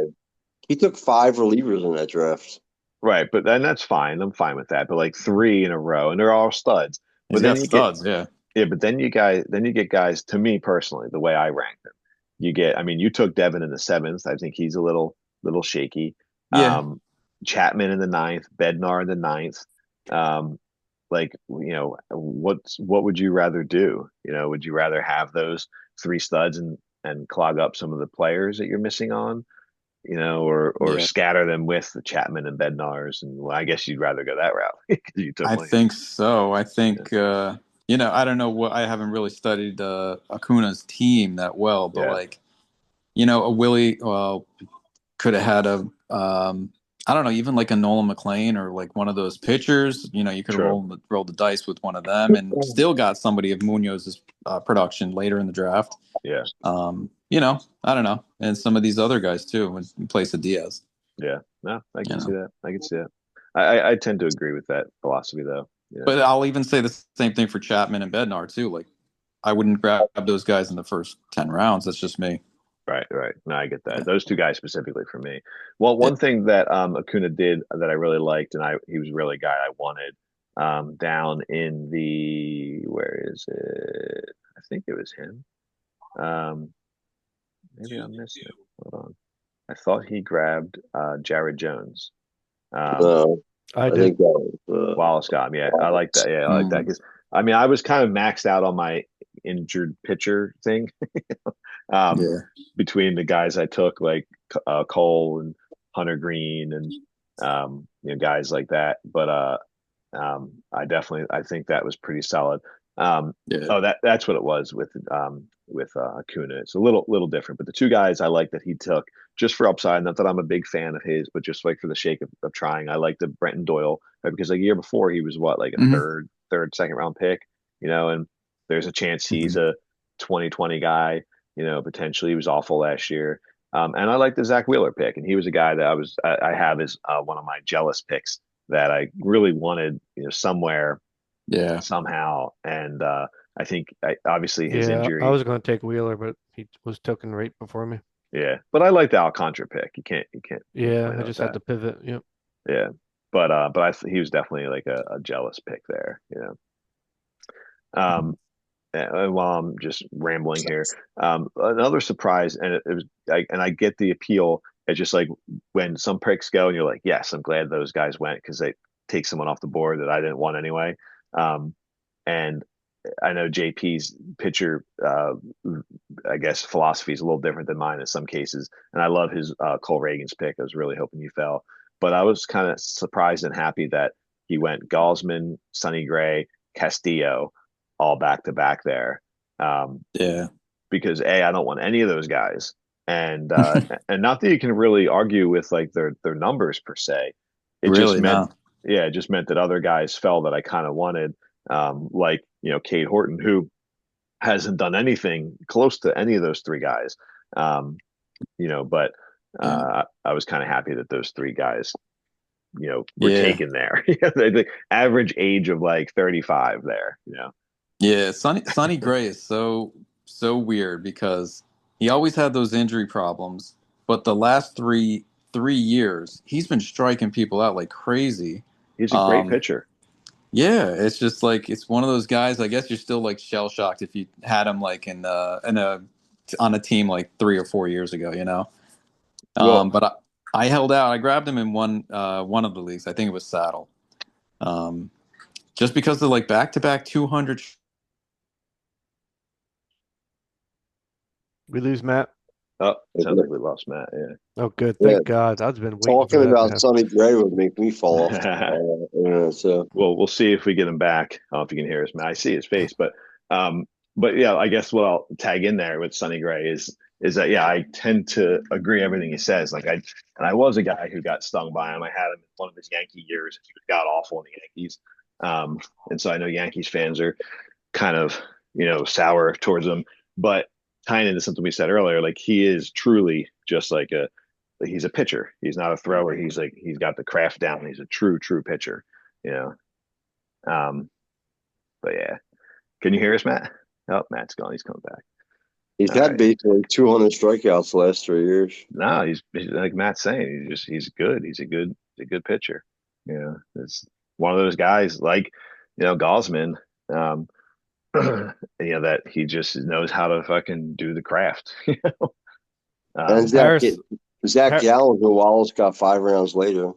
He took five relievers in that draft. Right, but then that's fine. I'm fine with that. But like three in a row, and they're all studs. He's But then got you get studs, yeah. Yeah, but then you get guys. To me personally, the way I rank them, I mean, you took Devin in the seventh. I think he's a little shaky. Yeah. Chapman in the ninth, Bednar in the ninth. Um, what would you rather do? Would you rather have those three studs and clog up some of the players that you're missing on? Or Yeah. scatter them with the Chapman and Bednars, and well, I guess you'd rather go that route because you took I one. think so. I Yeah, think I don't know what I haven't really studied Acuna's team that well, but yeah, like, a Willie could have had I don't know, even like a Nolan McLean or like one of those pitchers. You could have true. rolled the dice with one of them and still got somebody of Munoz's production later in the draft. Yeah. I don't know, and some of these other guys too in place of Diaz. Yeah, no, I You can see know, that. I can see that. I tend to agree with that philosophy, though. but I'll even say the same thing for Chapman and Bednar too. Like I wouldn't grab those guys in the first 10 rounds. That's just me. Right, right. No, I get that. Yeah. Those two guys specifically for me. Well, Yeah. one thing that Acuna did that I really liked, and he was really a guy I wanted, down in the where is it? I think it was him. Um, maybe I'm missing it. Hold on. I thought he grabbed Jared Jones. No, I I did. think that was Wallace got him. Yeah, I like that. Yeah, I like that because I mean I was kind of maxed out on my injured pitcher thing. um, Yeah. between the guys I took, like Cole and Hunter Green and guys like that. But I think that was pretty solid. Yeah. Oh, that's what it was with Acuna. It's a little different, but the two guys I like that he took just for upside. Not that I'm a big fan of his, but just like for the sake of trying. I like the Brenton Doyle, right? Because like a year before he was what, like a Hmm. second round pick, and there's a chance he's Hmm. a 2020 guy. Potentially he was awful last year. And I like the Zach Wheeler pick, and he was a guy that I have as one of my jealous picks that I really wanted, somewhere Yeah. somehow. And I think obviously his Yeah, I injury, was going to take Wheeler, but he was taken right before me. yeah. But I like the Alcantara pick. You can't Yeah, complain I about just had that. to pivot. Yep. Yeah. But he was definitely like a jealous pick there. Um, and while I'm just rambling here, another surprise, and it was, I get the appeal. It's just like when some picks go, and you're like, yes, I'm glad those guys went because they take someone off the board that I didn't want anyway. And I know JP's pitcher, I guess philosophy is a little different than mine in some cases, and I love his Cole Reagan's pick. I was really hoping you fell, but I was kind of surprised and happy that he went Gaussman, Sonny Gray, Castillo, all back to back there. Yeah. Because I don't want any of those guys, and and not that you can really argue with like their numbers per se. It just Really? meant, No. yeah, it just meant that other guys fell that I kind of wanted, like Cade Horton, who hasn't done anything close to any of those three guys. But Yeah. I was kind of happy that those three guys, were Yeah. taken there. The average age of like 35 there. Yeah. Sonny Gray is so weird because he always had those injury problems, but the last three years he's been striking people out like crazy. He's a great Um, pitcher. yeah, it's just like it's one of those guys. I guess you're still like shell shocked if you had him like in a on a team like 3 or 4 years ago. Well, But I held out. I grabbed him in one of the leagues. I think it was Saddle. Um, just because of like back to back 200. We lose Matt. oh, sounds like we lost Matt. Oh, good. yeah. Thank God. I've been waiting for Talking that to about happen. Sonny Gray would make me fall off. Yeah. So Well, we'll see if we get him back. I don't know if you can hear us, Matt. I see his face, but yeah, I guess what I'll tag in there with Sonny Gray is that yeah, I tend to agree everything he says. I was a guy who got stung by him. I had him in one of his Yankee years. He got awful in the Yankees, and so I know Yankees fans are kind of sour towards him. But tying into something we said earlier, like he is truly just like he's a pitcher. He's not a thrower. He's got the craft down. He's a true pitcher. You know. Um, but yeah, can you hear us, Matt? Oh, Matt's gone. He's coming back. he's All had right. basically 200 strikeouts the last 3 years. No, he's like Matt's saying. He's good. He's a good pitcher. It's one of those guys like Gaussman. Um, that he just knows how to fucking do the craft. And Harris, Zach Har- Gallen, who Wallace got 5 rounds later.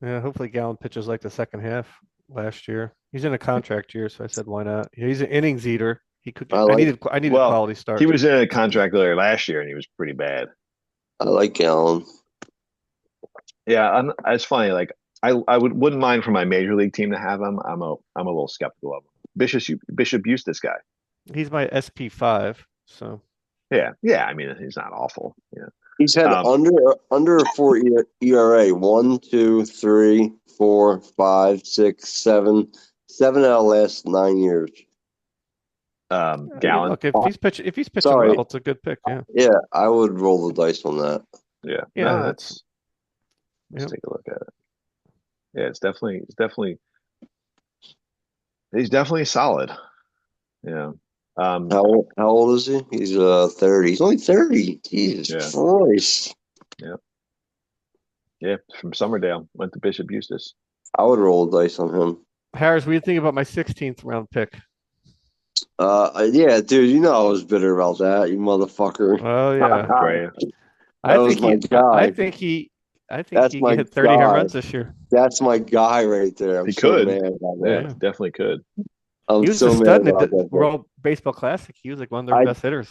yeah, hopefully Gallon pitches like the second half last year. He's in a contract year, so I said, why not? Yeah, he's an innings eater. He could. I I like needed Well, quality he starts. was in a contract earlier last year, and he was pretty bad. Gallen. Yeah, it's funny. Like I wouldn't mind for my major league team to have him. I'm a little skeptical of him. Bishop Eustace guy. He's my SP5, so Yeah. I mean, he's not awful. Yeah. He's had under a 4 ERA. 1, 2, 3, 4, 5, 6, 7. 7 out of the last 9 years. I mean, Gallon. look, if he's pitching Sorry. well, it's a good pick. Yeah, Yeah, I would roll the dice on that. Yeah. yeah. No, That's let's yep. take a look at it. Yeah, he's definitely solid. Yeah. How old is he? He's 30. He's only 30. Jesus Yeah. Christ. Yeah. Yeah. From Summerdale, went to Bishop Eustace. I would roll dice on him. Harris, what do you think about my 16th round pick? Yeah, dude, you know I was bitter about that, you motherfucker. Oh yeah, Right. That was my guy. I think That's he my can hit 30 home guy. runs this year. That's my guy right there. I'm He so could. mad about Yeah, that. definitely could. I'm He was a so mad stud in about the that. World Baseball Classic. He was like one of their I best hitters.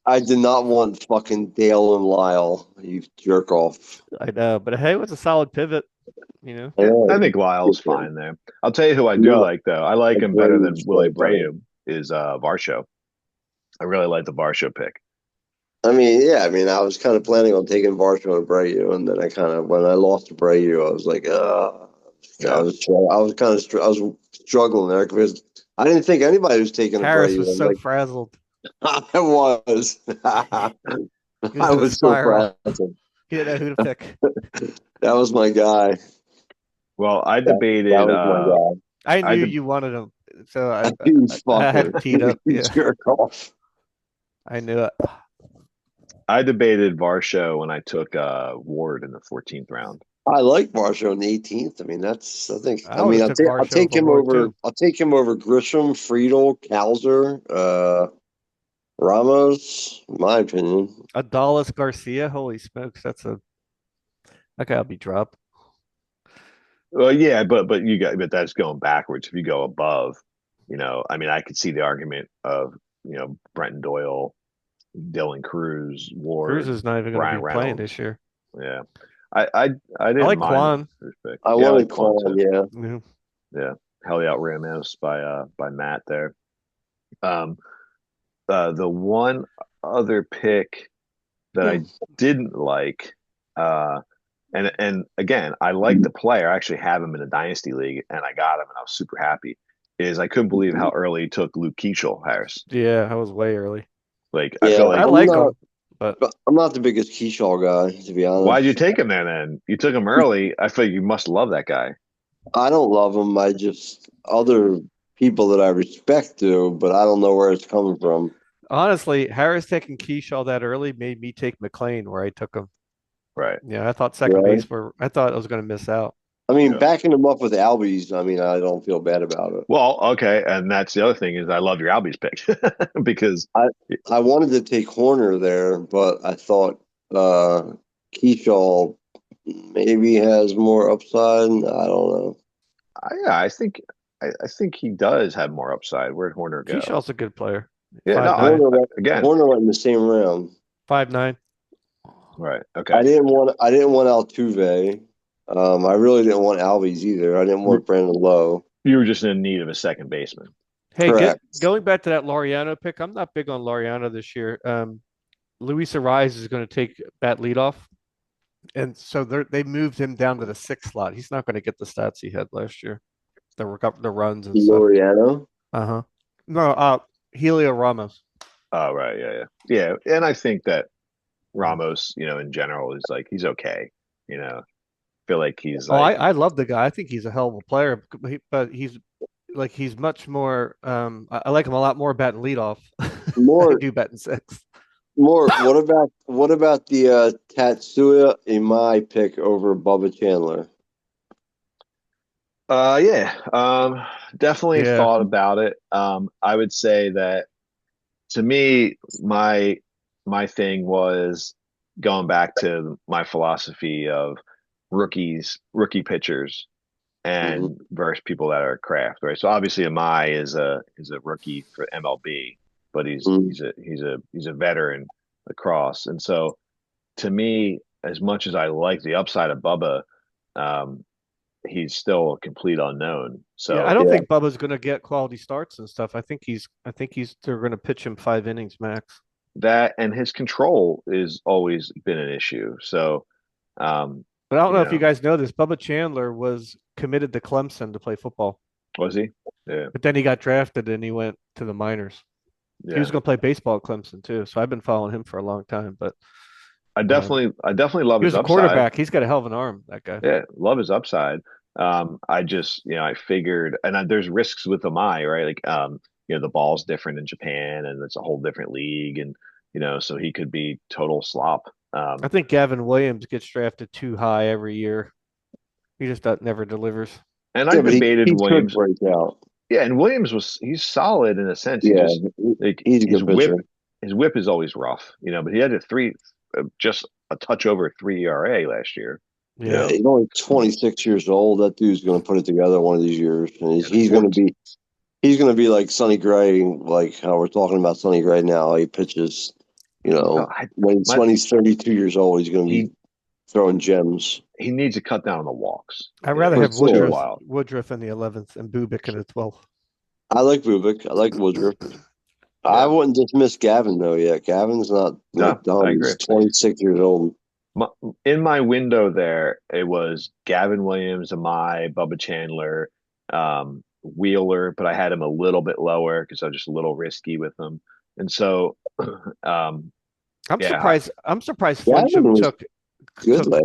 I did not want fucking Dale and Lyle. You jerk off. I know, but hey, it was a solid pivot. You know, Yeah, Yeah. I think Lyle's fine there. I'll tell you who I do No, like though. I like him better than Braves Willie way better. Abreu is Varsho. I really like the Varsho pick. I mean, yeah, I mean, I was kind of planning on taking Varsho and Abreu, and then I kind of, when I lost to Abreu, I was like, Yeah. I was struggling there because I didn't think anybody was taking Harris Abreu. was I'm so like, frazzled. I was. He was I in a was so spiral. frazzled. He didn't know who to pick. That was my guy. Well, I That debated was my I I knew de you wanted him, so guy. You I had fucker. him teed up. You Yeah, jerk off. I knew it. I debated Varsho when I took Ward in the 14th round. I like Varsho in the 18th. I mean, I would have took I'll Varsho take over him Ward over. too. I'll take him over Grisham, Friedel, Kalzer, Ramos. In my opinion. Adalis Garcia. Holy smokes, that guy'll be dropped. Well, yeah, but that's going backwards. If you go above, I mean, I could see the argument of Brenton Doyle, Dylan Cruz, Cruz Ward, is not even going to Ryan be playing Reynolds. this year. Yeah, I I didn't like mind Quan. his pick. I Yeah, I wanted like Quan Quan. too. Yeah. Yeah. Yeah, Heliot Ramos by Matt there. Um, the one other pick that I didn't like, and again, I like the player. I actually have him in a dynasty league, and I got him, and I was super happy. Is I couldn't believe how early he took Luke Keeschel, Harris. Yeah, I was way early. Like I Yeah, feel I like, like him, but I'm not the biggest Keyshaw guy, to be why'd you honest. take him there then? You took him early. I feel like you must love that guy. I don't love him. I just other people that I respect do, but I don't know where it's coming from. honestly, Harris taking Keyshaw that early made me take McLean where I took him. Right. Yeah, I thought second Right? base I thought I was going to miss out. I mean, Yeah. backing him up with Albies, I mean, I don't feel bad about it. Well, okay, and that's the other thing is I love your Albies pick because I wanted to take Horner there, but I thought Keyshaw maybe has more upside. I don't know. I think he does have more upside. Where'd Horner go? Keyshaw's a good player. Yeah, no, 5'9", again, Horner went in the same round. 5'9". right. Okay. I didn't want Altuve. I really didn't want Albies either. I didn't want Brandon Lowe. You were just in need of a second baseman. Hey, Correct. going back to that Laureano pick, I'm not big on Laureano this year. Luis Ariz is going to take bat leadoff, and so they moved him down to the 6th slot. He's not going to get the stats he had last year, the runs and stuff. Laureano. No, Helio Ramos. Oh, right. Yeah. And I think that Ramos, in general, is like he's okay. I feel like he's like. I love the guy. I think he's a hell of a player, but he's much more. I like him a lot more batting leadoff. More I do batting 6th. More. What about the Tatsuya Imai pick over Bubba Chandler? Yeah. Definitely Yeah. thought about it. I would say that to me, my thing going back to my philosophy of rookie pitchers, and versus people that are craft, right? So obviously, Amai is a rookie for MLB, but he's a veteran across, and so to me, as much as I like the upside of Bubba, he's still a complete unknown. So Yeah, I don't think Bubba's going to get quality starts and stuff. I think they're going to pitch him 5 innings max. that and his control is always been an issue. So, but I don't know if you guys know this. Bubba Chandler was committed to Clemson to play football. Was he? Yeah. But then he got drafted and he went to the minors. Yeah. He was going to play baseball at Clemson too. So I've been following him for a long time. But I definitely love he his was a upside. quarterback. He's got a hell of an arm, that guy. Yeah, love his upside. I just, I figured, and there's risks with Amai, right? Like, the ball's different in Japan and it's a whole different league, and so he could be total slop. I think Gavin Williams gets drafted too high every year. He just never delivers. And Yeah, I've but debated he could Williams. break out. Yeah, and Williams he's solid in a sense. He Yeah, just like he's a good pitcher. his whip is always rough, but he had just a touch over 3 ERA last year. Yeah, he's only 26 years old. That dude's going to put it together one of these years, and he's going to be like Sonny Gray, like how we're talking about Sonny Gray now. He pitches, when he's 32 years old, he's going to be throwing gems. He needs to cut down on the walks. I'd rather have Woodruff in the 11th and Bubic in the 12th. I like Bubic. I like Woodruff. I wouldn't dismiss Gavin though yet. Gavin's not dumb. He's 26 years old. In my window there, it was Gavin Williams, Amai, Bubba Chandler, Wheeler, but I had him a little bit lower because I was just a little risky with him. And so I'm surprised Flinchum took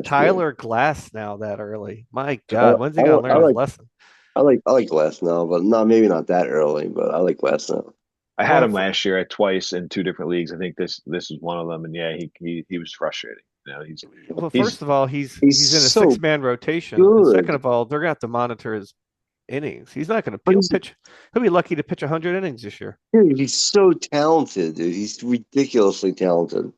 Tyler Glass now that early. My God, when's he gonna learn his lesson? I like Glass now, but maybe not that early, but I like Glass now. I had him last year at twice in 2 different leagues. I think this is one of them, and he was frustrating. First of all, he's in a 6-man rotation. And second of all, they're gonna have to monitor his innings. He's not gonna pitch. He'll be lucky to pitch 100 innings this year. Dude, he's so talented, dude. He's ridiculously talented.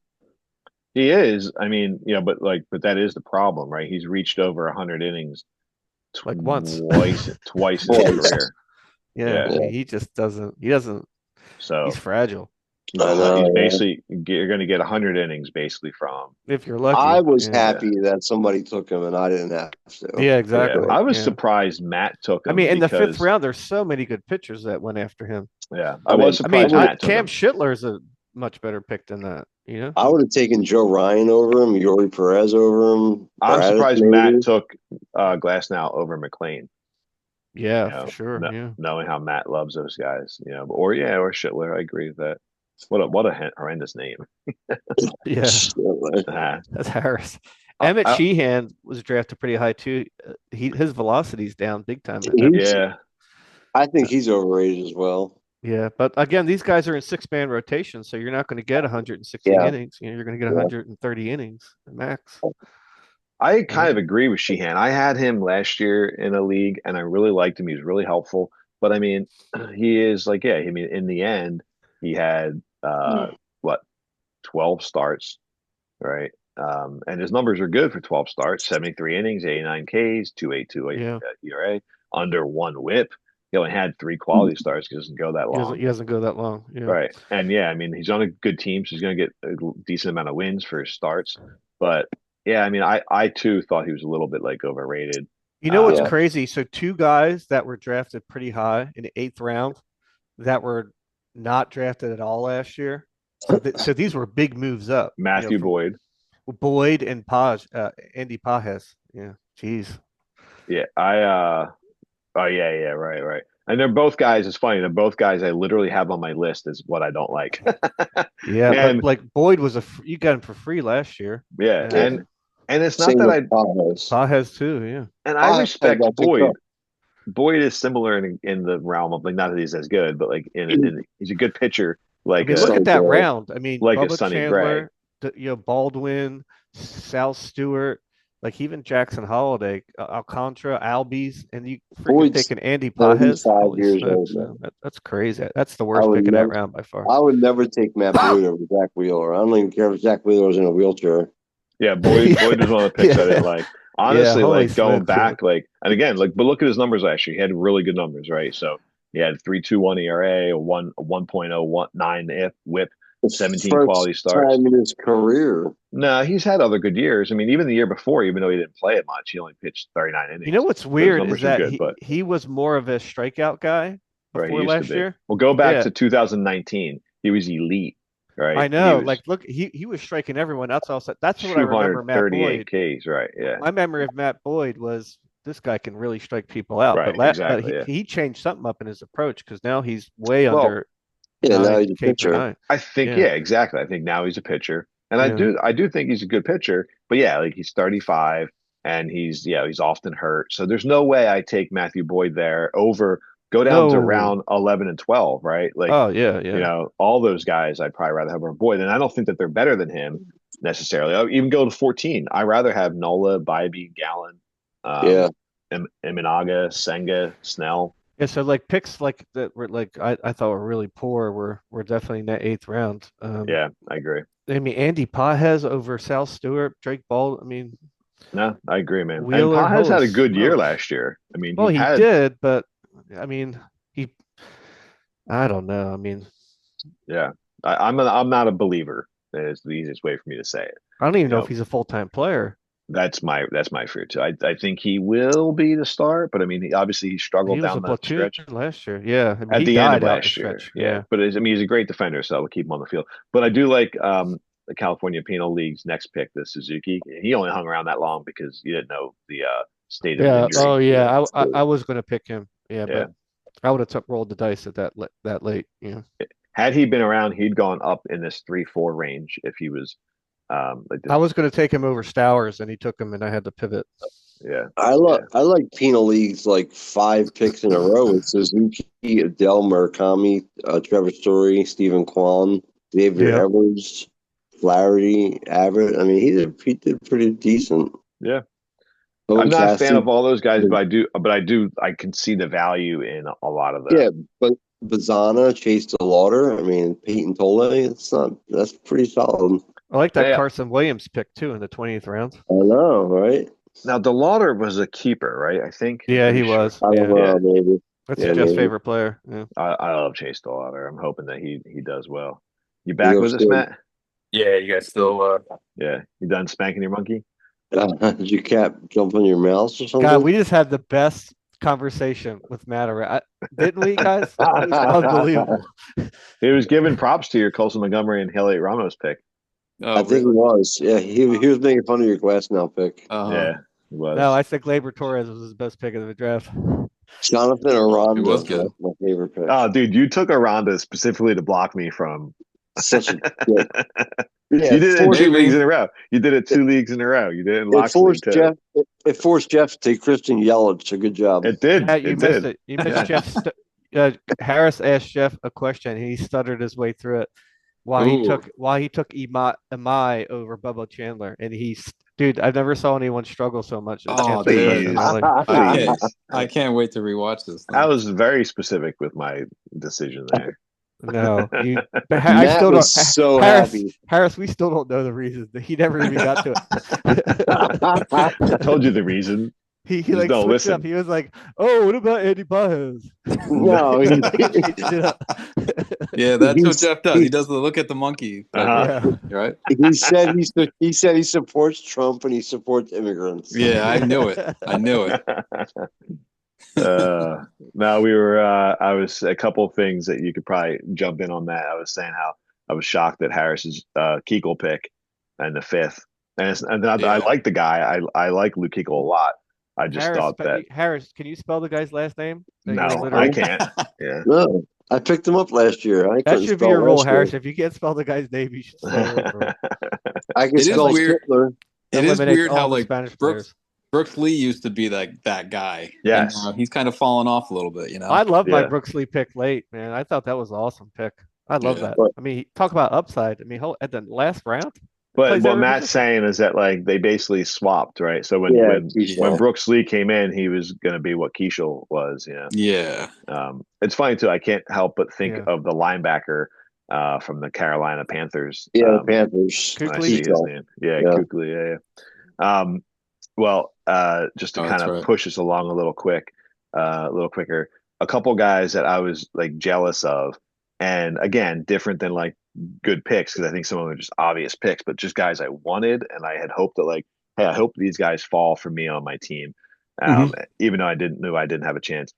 He is. I mean, but that is the problem, right? He's reached over 100 innings once, twice in his career. Yeah, he just doesn't. He doesn't. So he's fragile. He's basically, you're going to get 100 innings basically from him. If you're lucky. I was happy that somebody took him and I didn't have to. Yeah, exactly. I was surprised Matt took him. I mean, in the 5th round, there's so many good pitchers that went after him. Yeah, I was surprised. Cam Schittler's a much better pick than that. I would have taken Joe Ryan over him, Yori Perez over him. I'm surprised Matt took Glasnow over McLean. Yeah, for sure. Knowing how Matt loves those guys, or Schittler. I agree with that. What a horrendous name. Yeah, that's Harris. Emmett Sheehan was drafted pretty high too. His velocity's down big time. I think he's overrated as well. Yeah, but again, these guys are in 6-man rotation, so you're not going to get 160 innings. You're going to get 130 innings max. I kind of agree with Sheehan. I had him last year in a league, and I really liked him. He was really helpful. But I mean, he is in the end, he had 12 starts, right? And his numbers are good for 12 starts: 73 innings, 89 Ks, 2.82 ERA, under 1 WHIP. He only had 3 quality starts because he doesn't go that long. He doesn't go that long. Yeah. Right. And I mean, he's on a good team, so he's going to get a decent amount of wins for his starts. But I mean, I too thought he was a little bit overrated. You know what's crazy? So 2 guys that were drafted pretty high in the 8th round that were not drafted at all last year. So these were big moves up. Matthew Boyd and Andy Pages. Yeah. Jeez. Yeah. Right. And they're both guys. It's funny. They're both guys I literally have on my list as what I don't like. Yeah, but Boyd was you got him for free last year. Yeah, and it's not that Pages too. Yeah, and I respect Boyd. Boyd is similar in the realm of not that he's as good, but he's a good pitcher. Look at that round. I mean, like Bubba a Sonny Chandler, Baldwin, Sal Stewart. Even Jackson Holiday, Alcantara, Albies, and you freaking taking Andy Pages. 5 years old. That's crazy. That's the worst pick of that round by far. I would never take Matt Boyd over Zach Wheeler. I don't even care if Zach Wheeler was in a wheelchair. Yeah, Boyd was one of the picks I didn't like. Honestly, going back, and again, but look at his numbers last year. He had really good numbers, right? So he had 3.21 ERA, a 1.019 WHIP. 17 quality starts. Time in his career. No, he's had other good years. I mean, even the year before, even though he didn't play it much, he only pitched 39 innings. You know what's weird is that he was more of a strikeout guy before last year. Well, go back to 2019. He was elite, right? I know. Look, he was striking everyone. That's what I remember. Matt Boyd. Ks, right? Yeah. My memory of Matt Boyd was this guy can really strike people out. Right, but he changed something up in his approach because now he's way under. Yeah, now he's a pitcher. I think, exactly. I think now he's a pitcher, and I do think he's a good pitcher. But he's 35, and he's often hurt. So there's no way I take Matthew Boyd there over go down to No. round 11 and 12, right? Like, Oh yeah, yeah. all those guys I'd probably rather have over Boyd. And I don't think that they're better than him necessarily. I'll even go to 14. I'd rather have Nola, Bybee, Gallen, Yeah. Eminaga, Senga, Snell. Yeah, so like picks like that were like I thought were really poor were definitely in that eighth round. Yeah, I agree. I mean Andy Pajes over Sal Stewart, Drake Ball. I mean No, I agree, man. And Wheeler, Pages had holy a good year smokes. last year. I mean, Well, he he had, did, but I mean he I don't know. I mean yeah. I'm not a believer. Is the easiest way for me to say it. I don't even You know if know, he's a full-time player. that's my fear too. I think he will be the start, but I mean, obviously he struggled He was a down the platoon stretch last year. Yeah, I mean at he the end of died out in the last year. stretch. Yeah, Yeah. but I mean, he's a great defender, so I will keep him on the field. But I do like the California Penal League's next pick, the Suzuki. He only hung around that long because you didn't know the state of his Yeah. Oh injury. yeah. I was gonna pick him. Yeah, Yeah. but I would have took rolled the dice at that late. Yeah. Had he been around, he'd gone up in this 3-4 range if he was like I this. was gonna take him over Stowers, and he took him, and I had to pivot. Yeah, I like penal leagues like 5 picks in a row with Suzuki, Adele Murakami, Trevor Story, Stephen Kwan, Xavier Yeah. Edwards, Flaherty, Abbott. I mean, he did pretty decent. yeah. I'm Owen not a fan Cassidy, of all those guys, but I can see the value in a lot of yeah, them. but Bazana, Chase DeLauder. I mean, Peyton Tolle. That's pretty solid. I like that Yeah. Carson Williams pick too in the 20th round. I know, right? Now DeLauder was a keeper, right? I think. I'm Yeah, pretty he sure. was. I don't Yeah. Yeah, know, maybe. That's Yeah, Jeff's maybe. favorite player. Yeah. I love Chase DeLauder. I'm hoping that he does well. You He back with looks us, good. Matt? Yeah, you guys still Yeah. You done spanking your monkey? Did your cat jump on your mouse or God, something? we just had the best conversation with Matter. Didn't we, guys? It was unbelievable. He was giving props to your Colson Montgomery and Elliot Ramos pick. I Oh, think he really? was. Yeah, he was making fun of your glass now pick. Yeah, he No, was. I think Labor Torres was his best pick of the draft. Jonathan It was Aranda. good. That's my favorite pick. Oh, dude, you took Aranda specifically to block me from. Such a good. You Yeah, did it in two Maybe. leagues in a row. You did it 2 leagues in a row. You did it in it Locksley forced too. Jeff. It forced Jeff to take Christian Yelich. So good job. It did. Matt, you It missed did. it. You missed Yeah. Jeff's. Harris asked Jeff a question. And he stuttered his way through it. Why he Ooh. took Imai over Bubba Chandler, and dude, I've never saw anyone struggle so much. Oh, Answering dude. question early. I can't wait to rewatch this I thing. was very specific with my decision there. No, but I Matt still was don't. so Harris, happy. Harris, we still don't know the reason. He never even got to it. I told you the reason. He Just like don't switched listen. up. He was like, "Oh, what about Andy Pajes?" No, He changed it up. Yeah, that's what he's- Jeff does. he- He does the look at the monkey type Uh-huh. of thing, right? he said he supports Trump and he supports immigrants. Yeah, I knew it. I knew it. Now I was a couple of things that you could probably jump in on that. I was saying how I was shocked at Harris's Kegel pick and the fifth. And I Yeah. like the guy. I like Luke Kegel a lot. I just thought that Harris, can you spell the guy's last name? That you're no, I literal? can't. Yeah. No, I picked him up last year. I That couldn't should be spell your rule, last year. Harris. If you can't spell the guy's name, you should stay away from it. I can It is spell weird. Hitler. It is Eliminates weird all how the like Spanish Brooks players. Lee used to be that guy. Yes. And, he's kind of fallen off a little bit, you know. I love my Yeah. Brooks Lee pick late, man. I thought that was an awesome pick. I love Yeah. that. But- I mean, talk about upside. I mean, at the last round. But Plays what every Matt's position. saying is that like they basically swapped, right? So when Yeah, when Brooks Lee came in, he was going to be what Keishel was, you know. Yeah. It's funny too. I can't help but think Yeah. of the linebacker from the Carolina Panthers. Yeah, the Panthers. When I Kuechly? see his name. Yeah, Yeah. Kuechly, yeah. Well, just to Oh, kind that's of right. push us along a little quicker, a couple guys that I was like jealous of, and again, different than like good picks because I think some of them are just obvious picks, but just guys I wanted, and I had hoped that like, hey, I hope these guys fall for me on my team, even though I didn't have a chance.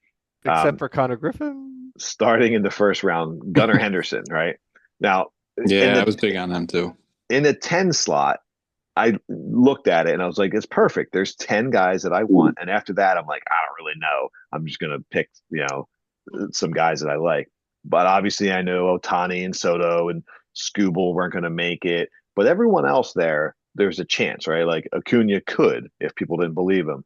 Except for Connor Griffin. Starting in the first round, Gunnar Henderson, right? Now, Yeah, I was big on him too. in the 10 slot, I looked at it and I was like, it's perfect. There's 10 guys that I want. And after that, I'm like, I don't really know. I'm just going to pick, some guys that I like. But obviously, I know Otani and Soto and Skubal weren't going to make it. But everyone else there's a chance, right? Like Acuna could if people didn't believe him.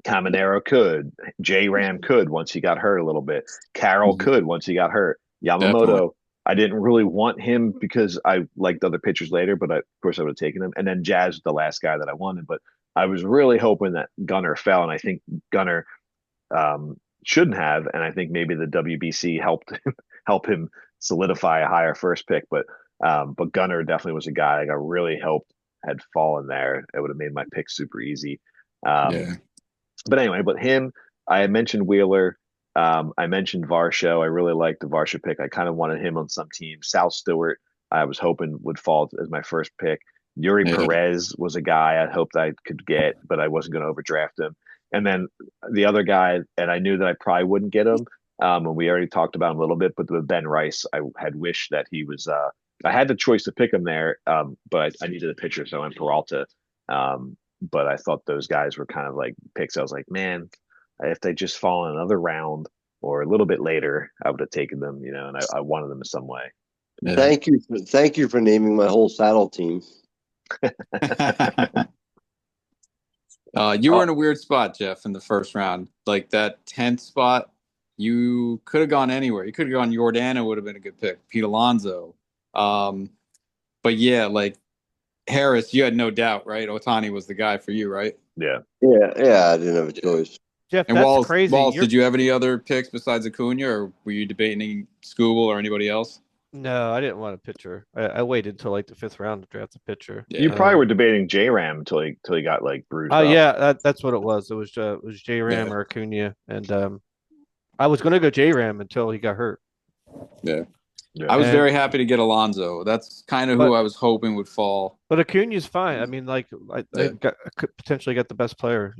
Caminero could. J Ram could once he got hurt a little bit. Carroll Mhm. could once he got hurt. Definitely. Yamamoto, I didn't really want him because I liked other pitchers later, but of course I would have taken him. And then Jazz was the last guy that I wanted, but I was really hoping that Gunnar fell, and I think Gunnar shouldn't have, and I think maybe the WBC helped help him solidify a higher first pick. But Gunnar definitely was a guy I really hoped had fallen there. It would have made my pick super easy. Um, Yeah. but anyway, but him, I mentioned Wheeler. I mentioned Varsho. I really liked the Varsho pick. I kind of wanted him on some team. Sal Stewart, I was hoping would fall as my first pick. Yuri Yeah. Perez was a guy I hoped I could get, but I wasn't going to overdraft him. And then the other guy, and I knew that I probably wouldn't get him. And we already talked about him a little bit, but with Ben Rice, I had wished that he was. I had the choice to pick him there, but I needed a pitcher, so I went Peralta. But I thought those guys were kind of like picks. I was like, man, if they just fall in another round or a little bit later, I would have taken them, and I wanted them in some way. Yeah. Thank you for naming my whole saddle team. You were in a weird spot, Jeff, in the first round. Like that 10th spot, you could have gone anywhere. You could have gone Jordana, would have been a good pick. Pete Alonso. But yeah, like Harris, you had no doubt, right? Otani was the guy for you, right? Yeah. Yeah, I didn't have a choice. Jeff, And that's Wallace, crazy. Wallace, did you have any other picks besides Acuna, or were you debating Scooble or anybody else? No, I didn't want a pitcher. I waited till like the 5th round to draft a pitcher. Yeah. You probably were debating J Ram until he got like bruised Oh up. yeah, that's what it was. It was J Ram Yeah. or Acuna, and I was going to go J Ram until he got hurt. Yeah. Yeah. I was And- very happy to get Alonso. That's kind of who But- I was hoping would fall. But Acuna's fine. I mean, like I Yeah. could potentially get the best player.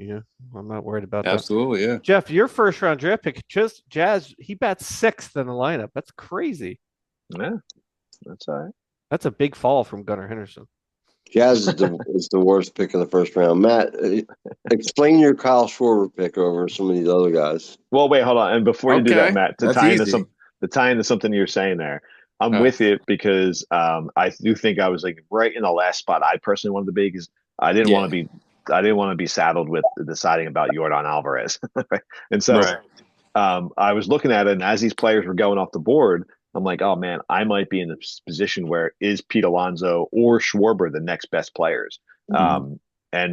I'm not worried about that. Absolutely, yeah. Jeff, your first round draft pick, just Jazz. He bats 6th in the lineup. That's crazy. Yeah, that's all right. That's a big fall from Gunnar Henderson. Jazz is the worst pick in the first round. Matt, explain your Kyle Schwarber pick over some of these other guys. Well, wait, hold on. And before you do that, Okay, Matt, to that's tie into easy. something you're saying there, I'm Oh. with it because I do think I was like right in the last spot I personally wanted to be because I didn't want to be saddled with deciding about Yordan Alvarez. And so Right. I was looking at it, and as these players were going off the board, I'm like, oh man, I might be in a position where is Pete Alonso or Schwarber the next best players, and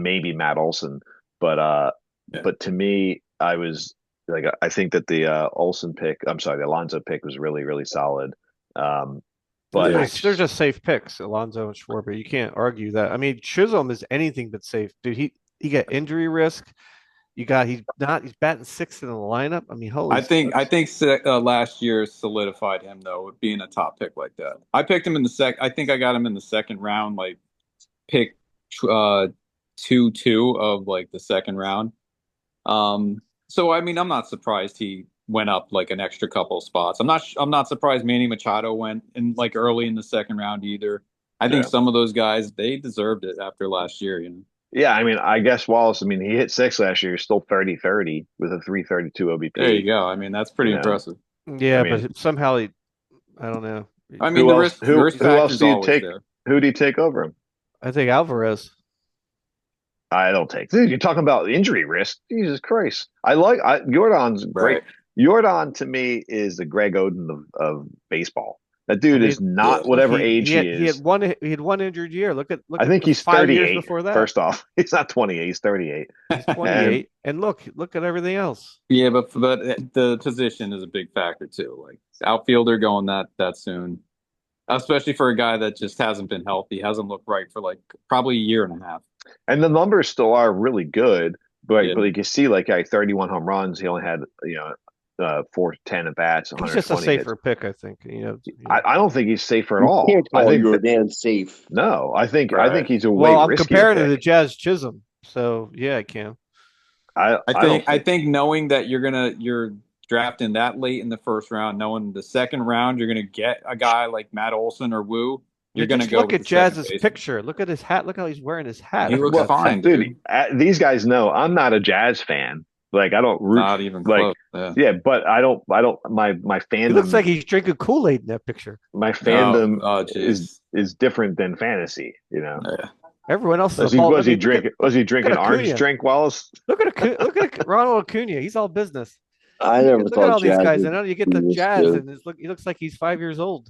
maybe Matt Olson. But but to me, I was like, I think that the the Alonso pick was really really solid. But Yeah. They're just safe picks, Alonso and Schwarber. You can't argue that. I mean, Chisholm is anything but safe, dude. He got injury risk. He's batting 6th in the lineup. I mean, holy. I think last year solidified him though with being a top pick like that. I picked him in the I think I got him in the second round, like pick 2-2 of like the second round. So I mean, I'm not surprised he went up like an extra couple spots. I'm not surprised Manny Machado went in like early in the second round either. I think some of those guys, they deserved it after last year. Yeah, I mean, I guess Wallace. I mean, he hit 6 last year. He's still 30-30 with a 332 OBP. There you go. I mean, that's pretty impressive. Yeah, I mean- but somehow I don't know. I mean, Who the else? risk Who else factor's do you always take? there. Who do you take over him? I think Alvarez. I don't take. Dude, you're talking about injury risk. Jesus Christ! Jordan's great. Right. Jordan to me is the Greg Oden of baseball. That dude is not whatever age he is. He had one injured year. Look at I think the he's 5 years 38. before that. First off, he's not 28. He's 38. He's 28, and look at everything else. Yeah, but the position is a big factor too. Like outfielder going that soon, especially for a guy that just hasn't been healthy, hasn't looked right for like probably a year and a half. And the numbers still are really good, but Yeah. but you can see like 31 home runs. He only had 410 at bats. He's just a 120 safer hits. pick, I think. I don't think he's safer at all. You can't I call think Jordan safe. no. I think Right. he's a way Well, I'm riskier comparing to pick. the Jazz Chisholm, so yeah, I can. I think knowing that you're drafting that late in the first round, knowing the second round you're gonna get a guy like Matt Olson or Woo, you're gonna Just go look with at the second Jazz's baseman. picture. Look at his hat. Look how he's wearing his hat. He looks Well, fine, dude. These guys know I'm not a Jazz fan. Like I don't root. Not even like close. yeah, but I don't. My fandom. He looks like he's drinking Kool-Aid in that picture. my fandom Oh, geez. is different than fantasy. You know. Yeah. Everyone else is a Was he ball. I was he mean, drinking was he look at drinking orange Acuna. drink, Wallace? Look at Ronald Acuna. He's all business. I never Look at thought all these Jazz guys, would and then you get be the this Jazz, good. and he looks like he's 5 years old.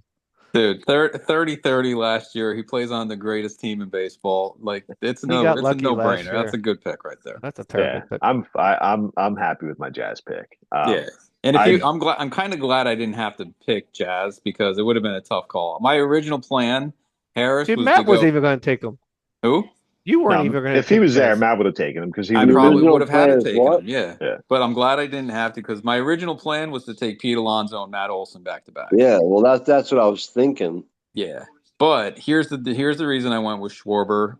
Dude, 30-30 last year. He plays on the greatest team in baseball. Like He got it's a lucky last no-brainer. That's year. a good pick right there. That's a terrible Yeah, pick. I'm happy with my Jazz pick. Yeah. And I I'm kind of glad I didn't have to pick Jazz because it would have been a tough call. My original plan, Harris, Dude, was to Matt wasn't go even going to take him. who? You weren't no, even going to if he take was there, Jazz. Matt would have taken him because he I would The have probably been. original would have had plan to is take what? him, yeah. Yeah. But I'm glad I didn't have to because my original plan was to take Pete Alonso and Matt Olson back to back. Yeah, well, that's what I was thinking. Yeah. But here's the reason I went with Schwarber.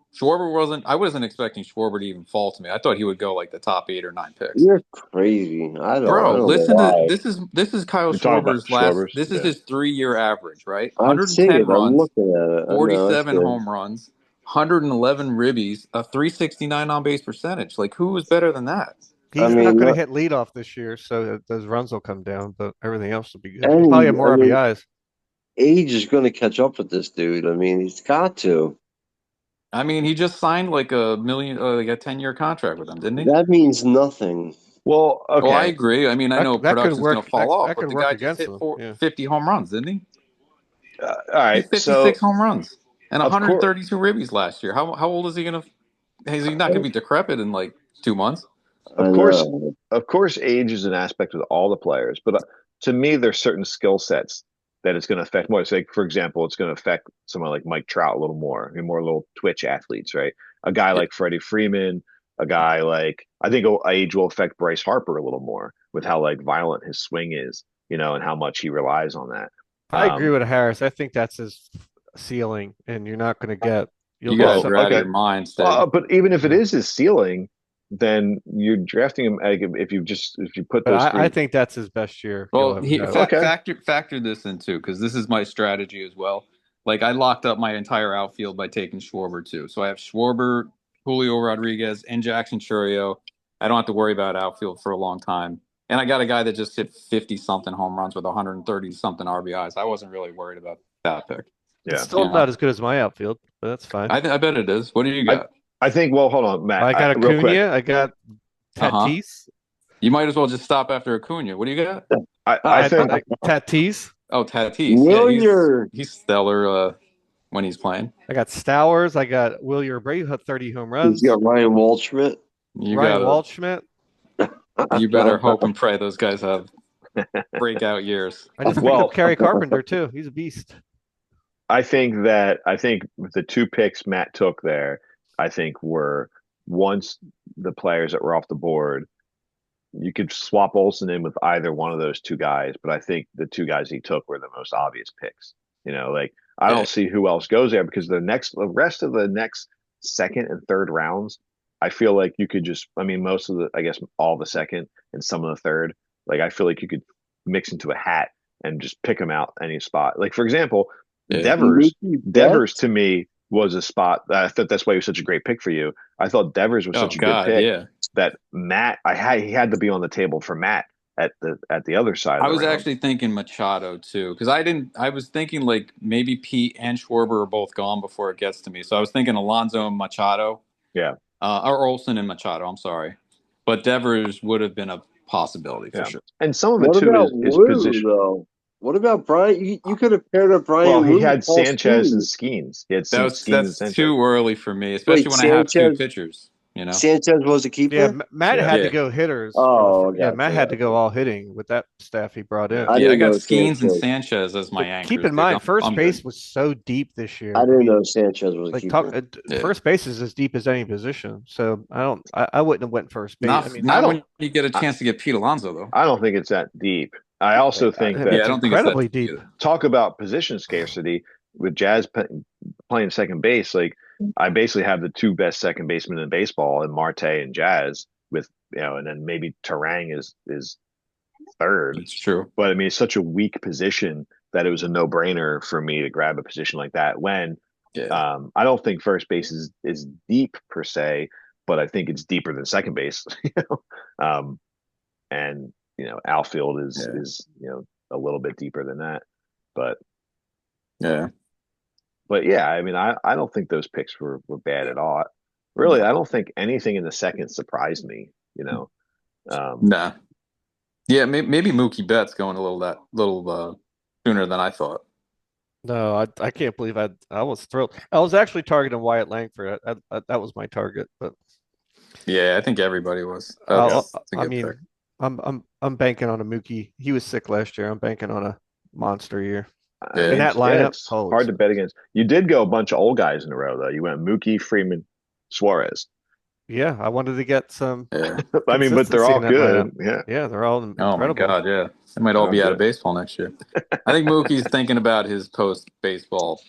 I wasn't expecting Schwarber to even fall to me. I thought he would go like the top 8 or 9 picks. You're crazy. I Bro, don't know listen to why. this is Kyle You're talking about Schwarber's last Schwarber's. this is Yeah. his 3-year average, right? I see 110 it. I'm runs, looking at it. I know. I 47 see it. home runs, 111 ribbies, a 369 on base percentage. Like who was better than that? I He's not mean, going to no- hit leadoff this year, so those runs will come down, but everything else will be good. He'll probably have and I more mean, RBIs. age is going to catch up with this dude. I mean, he's got to. I mean, he just signed like like a 10-year contract with them, didn't he? That means nothing. Well, Well, I okay. agree. I mean, I know That could production's going work. to fall off, That but could the work guy just against hit him. Yeah. 50 home runs, didn't he? All He right. hit 56 So home runs and of course, 132 ribbies last year. How old is he going to? Is he not going to be decrepit in like 2 months? I of course, know. of course, age is an aspect with all the players, but to me, there's certain skill sets that it's going to affect more. It's like, for example, it's going to affect someone like Mike Trout a little more, and more little twitch athletes, right? A guy Yeah. like Freddie Freeman, a guy like I think age will affect Bryce Harper a little more with how like violent his swing is, and how much he relies on that. I agree Um, with Harris. I think that's his ceiling, and you're not going to get. You'll You get guys well, some. are out of okay, your mind, Stig. but even if it Yeah. is his ceiling, then you're drafting him. Like, if you put But those I three, think that's his best year he'll Well, ever have. okay. factor this in too, because this is my strategy as well. Like I locked up my entire outfield by taking Schwarber too. So I have Schwarber, Julio Rodriguez, and Jackson Churio. I don't have to worry about outfield for a long time. And I got a guy that just hit 50 something home runs with 130 something RBIs. I wasn't really worried about that pick. It's Yeah. still You know, not as good as my outfield, but that's fine. I bet it is. What do you I got? I think. Well, hold on, Matt. I got Real quick. Acuna. I got Uh-huh. Tatis. You might as well just stop after Acuna. What do you got? I think. Tatis. Oh, Tatis. Yeah, Willier. he's stellar when he's playing. I got Stowers. I got Willier Bray, who had 30 home He's runs. got Ryan Waldschmidt. You Ryan gotta Waldschmidt. you better hope and pray those guys have breakout years. I just picked Well, up Kerry Carpenter too. He's a beast. I think the two picks Matt took there, I think were once the players that were off the board. You could swap Olsen in with either one of those two guys, but I think the two guys he took were the most obvious picks. Like I Yeah. don't see who else goes there because the rest of the next second and third rounds, I feel like you could just, I mean, most of I guess all the second and some of the third, like I feel like you could mix into a hat and just pick them out any spot. Like for example, Yeah. Devers to me was a spot. I thought that's why he was such a great pick for you. I thought Devers was Oh such a good God, pick yeah. that Matt, he had to be on the table for Matt at the other side of I the was round. actually thinking Machado too, because I was thinking like maybe Pete and Schwarber are both gone before it gets to me. So I was thinking Alonso and Machado. Yeah. Or Olson and Machado, I'm sorry. But Devers would have been a possibility for Yeah. sure. And some of it What too about is Woo, position. though? What about Brian? You could have paired up Brian Well, he Woo with had Paul Sanchez and Skeens. Skeens. He had Skeens and That's Sanchez. too early for me, especially Wait, when I have two Sanchez. pitchers, Sanchez was a Yeah, keeper. Matt Yeah. had to Yeah. go hitters. Oh, Yeah, gotcha, Matt had to go gotcha. all hitting with that staff he brought in. Yeah. I Yeah, I didn't got know Skeens and Sanchez. Sanchez as my But anchors. keep in dude. mind, first I'm base good. was so deep this year. I didn't know Sanchez was a Like keeper. Yeah. first base is as deep as any position. So I wouldn't have went first base. I mean, Not I when don't. you get a I, chance to get Pete Alonso though. I don't think it's that deep. I also think that Yeah, I it's don't think it's that incredibly deep. either. talk about position scarcity with Jazz playing second base. Like I basically have the two best second basemen in baseball, in Marte and Jazz. With and then maybe Terang is third. It's true. But I mean, it's such a weak position that it was a no brainer for me to grab a position like that. When Yeah. I don't think first base is deep per se, but I think it's deeper than second base. And outfield is Yeah. a little bit deeper than that. But Yeah. But yeah, I mean, I don't think those picks were bad at all. Really, No. I don't think anything in the second surprised me, you know. Um, Nah. Yeah, maybe Mookie Betts going a little sooner than I thought. No, I can't believe I was thrilled. I was actually targeting Wyatt Langford. That was my target, but Yeah, I think everybody was. yeah. That's a I good pick. mean, I'm banking on a Mookie. He was sick last year. I'm banking on a monster year. I Yeah. In mean, that yeah, lineup, it's holy hard to smokes. bet against. You did go a bunch of old guys in a row, though. You went Mookie, Freeman, Suarez. Yeah, I wanted to get some Yeah. I mean, but they're consistency all in that lineup. good. Yeah, Yeah, they're all Oh my incredible. God, yeah. They might they're all all be out of good. baseball next year. I think Mookie's thinking about his post baseball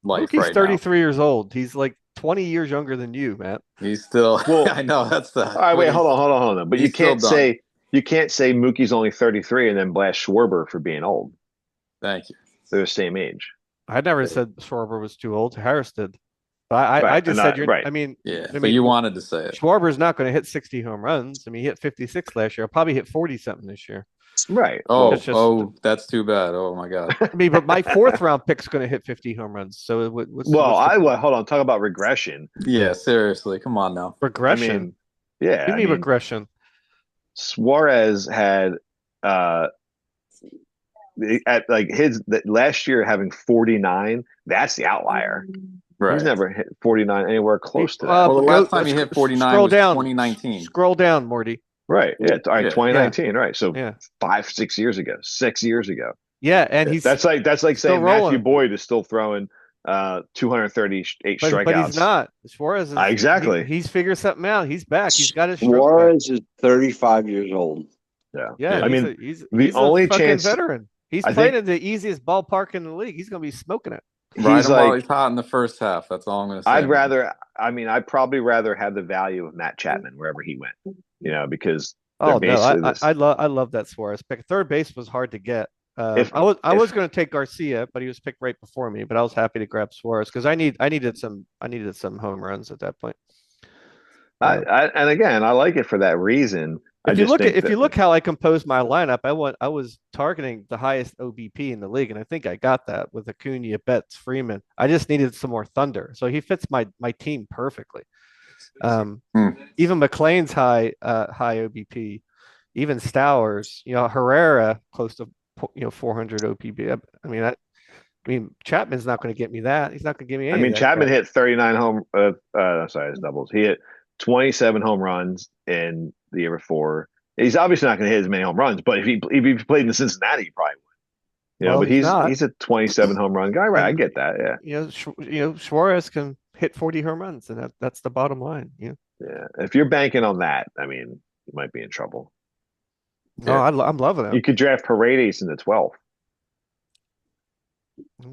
life Mookie's right now. 33 years old. He's like 20 years younger than you, Matt. He's still Well, I know that's all that, right, but wait, hold on. But he's still done. you can't say Mookie's only 33 and then blast Schwarber for being old. Thank you. They're the same age. I never said Schwarber was too old. Harris did. But I Right. just said you're. Right. Yeah, I but mean, you wanted to say it. Schwarber's not going to hit 60 home runs. I mean, he hit 56 last year. I'll probably hit 40 something this year. Right. That's Oh, just. oh, that's too bad. Oh my God. I mean, but my fourth round pick's going to hit 50 home runs. So Well, what's the point? hold on, talk about regression. Yeah, seriously. Come on now. I Regression. mean, yeah, You I mean mean, regression? Suarez had uh at like last year having 49, that's the outlier. He's Right. never hit 49 anywhere close to that. Well, the Go last time he hit 49 scroll was down. 2019. Scroll down, Morty. Right. Yeah. All right. Yeah. 2019. Right. So Yeah. 5, 6 years ago, 6 years ago. Yeah, and Yeah. he's That's like still saying Matthew rolling. Boyd is still throwing 238 But he's strikeouts. not. Suarez is Exactly. he's figured something out. He's back. He's got his stroke back. Suarez is 35 years old. Yeah. Yeah, Yeah. I mean, the he's a only fucking chance veteran. He's I playing think in the easiest ballpark in the league. He's gonna be smoking it. Ride he's him while like he's hot in the first half. That's all I'm going to say, man. I'd probably rather have the value of Matt Chapman wherever he went, because they're Oh no, basically this. I love that Suarez pick. Third base was hard to get. If I was if going to take Garcia, but he was picked right before me. But I was happy to grab Suarez because I needed some home runs at that point. and again, I like it for that reason. I just think If that you look how I composed my lineup, I was targeting the highest OBP in the league, and I think I got that with Acuna, Betts, Freeman. I just needed some more thunder, so he fits my team perfectly. Hmm. Even McLean's high OBP, even Stowers, Herrera close to 400 OPB. I mean Chapman's not going to get me that. He's not going to give me I any of mean, that Chapman crap. hit 39 sorry, his doubles. He hit 27 home runs in the year before. He's obviously not going to hit as many home runs, but if he played in Cincinnati, he probably would. Well, But he's not, he's a 27 home run guy, right? I and get that. Yeah. Suarez can hit 40 home runs, and that's the bottom line. Yeah. If you're banking on that, I mean, you might be in trouble. No, Yeah. I'm loving You him. could draft Paredes in the 12th.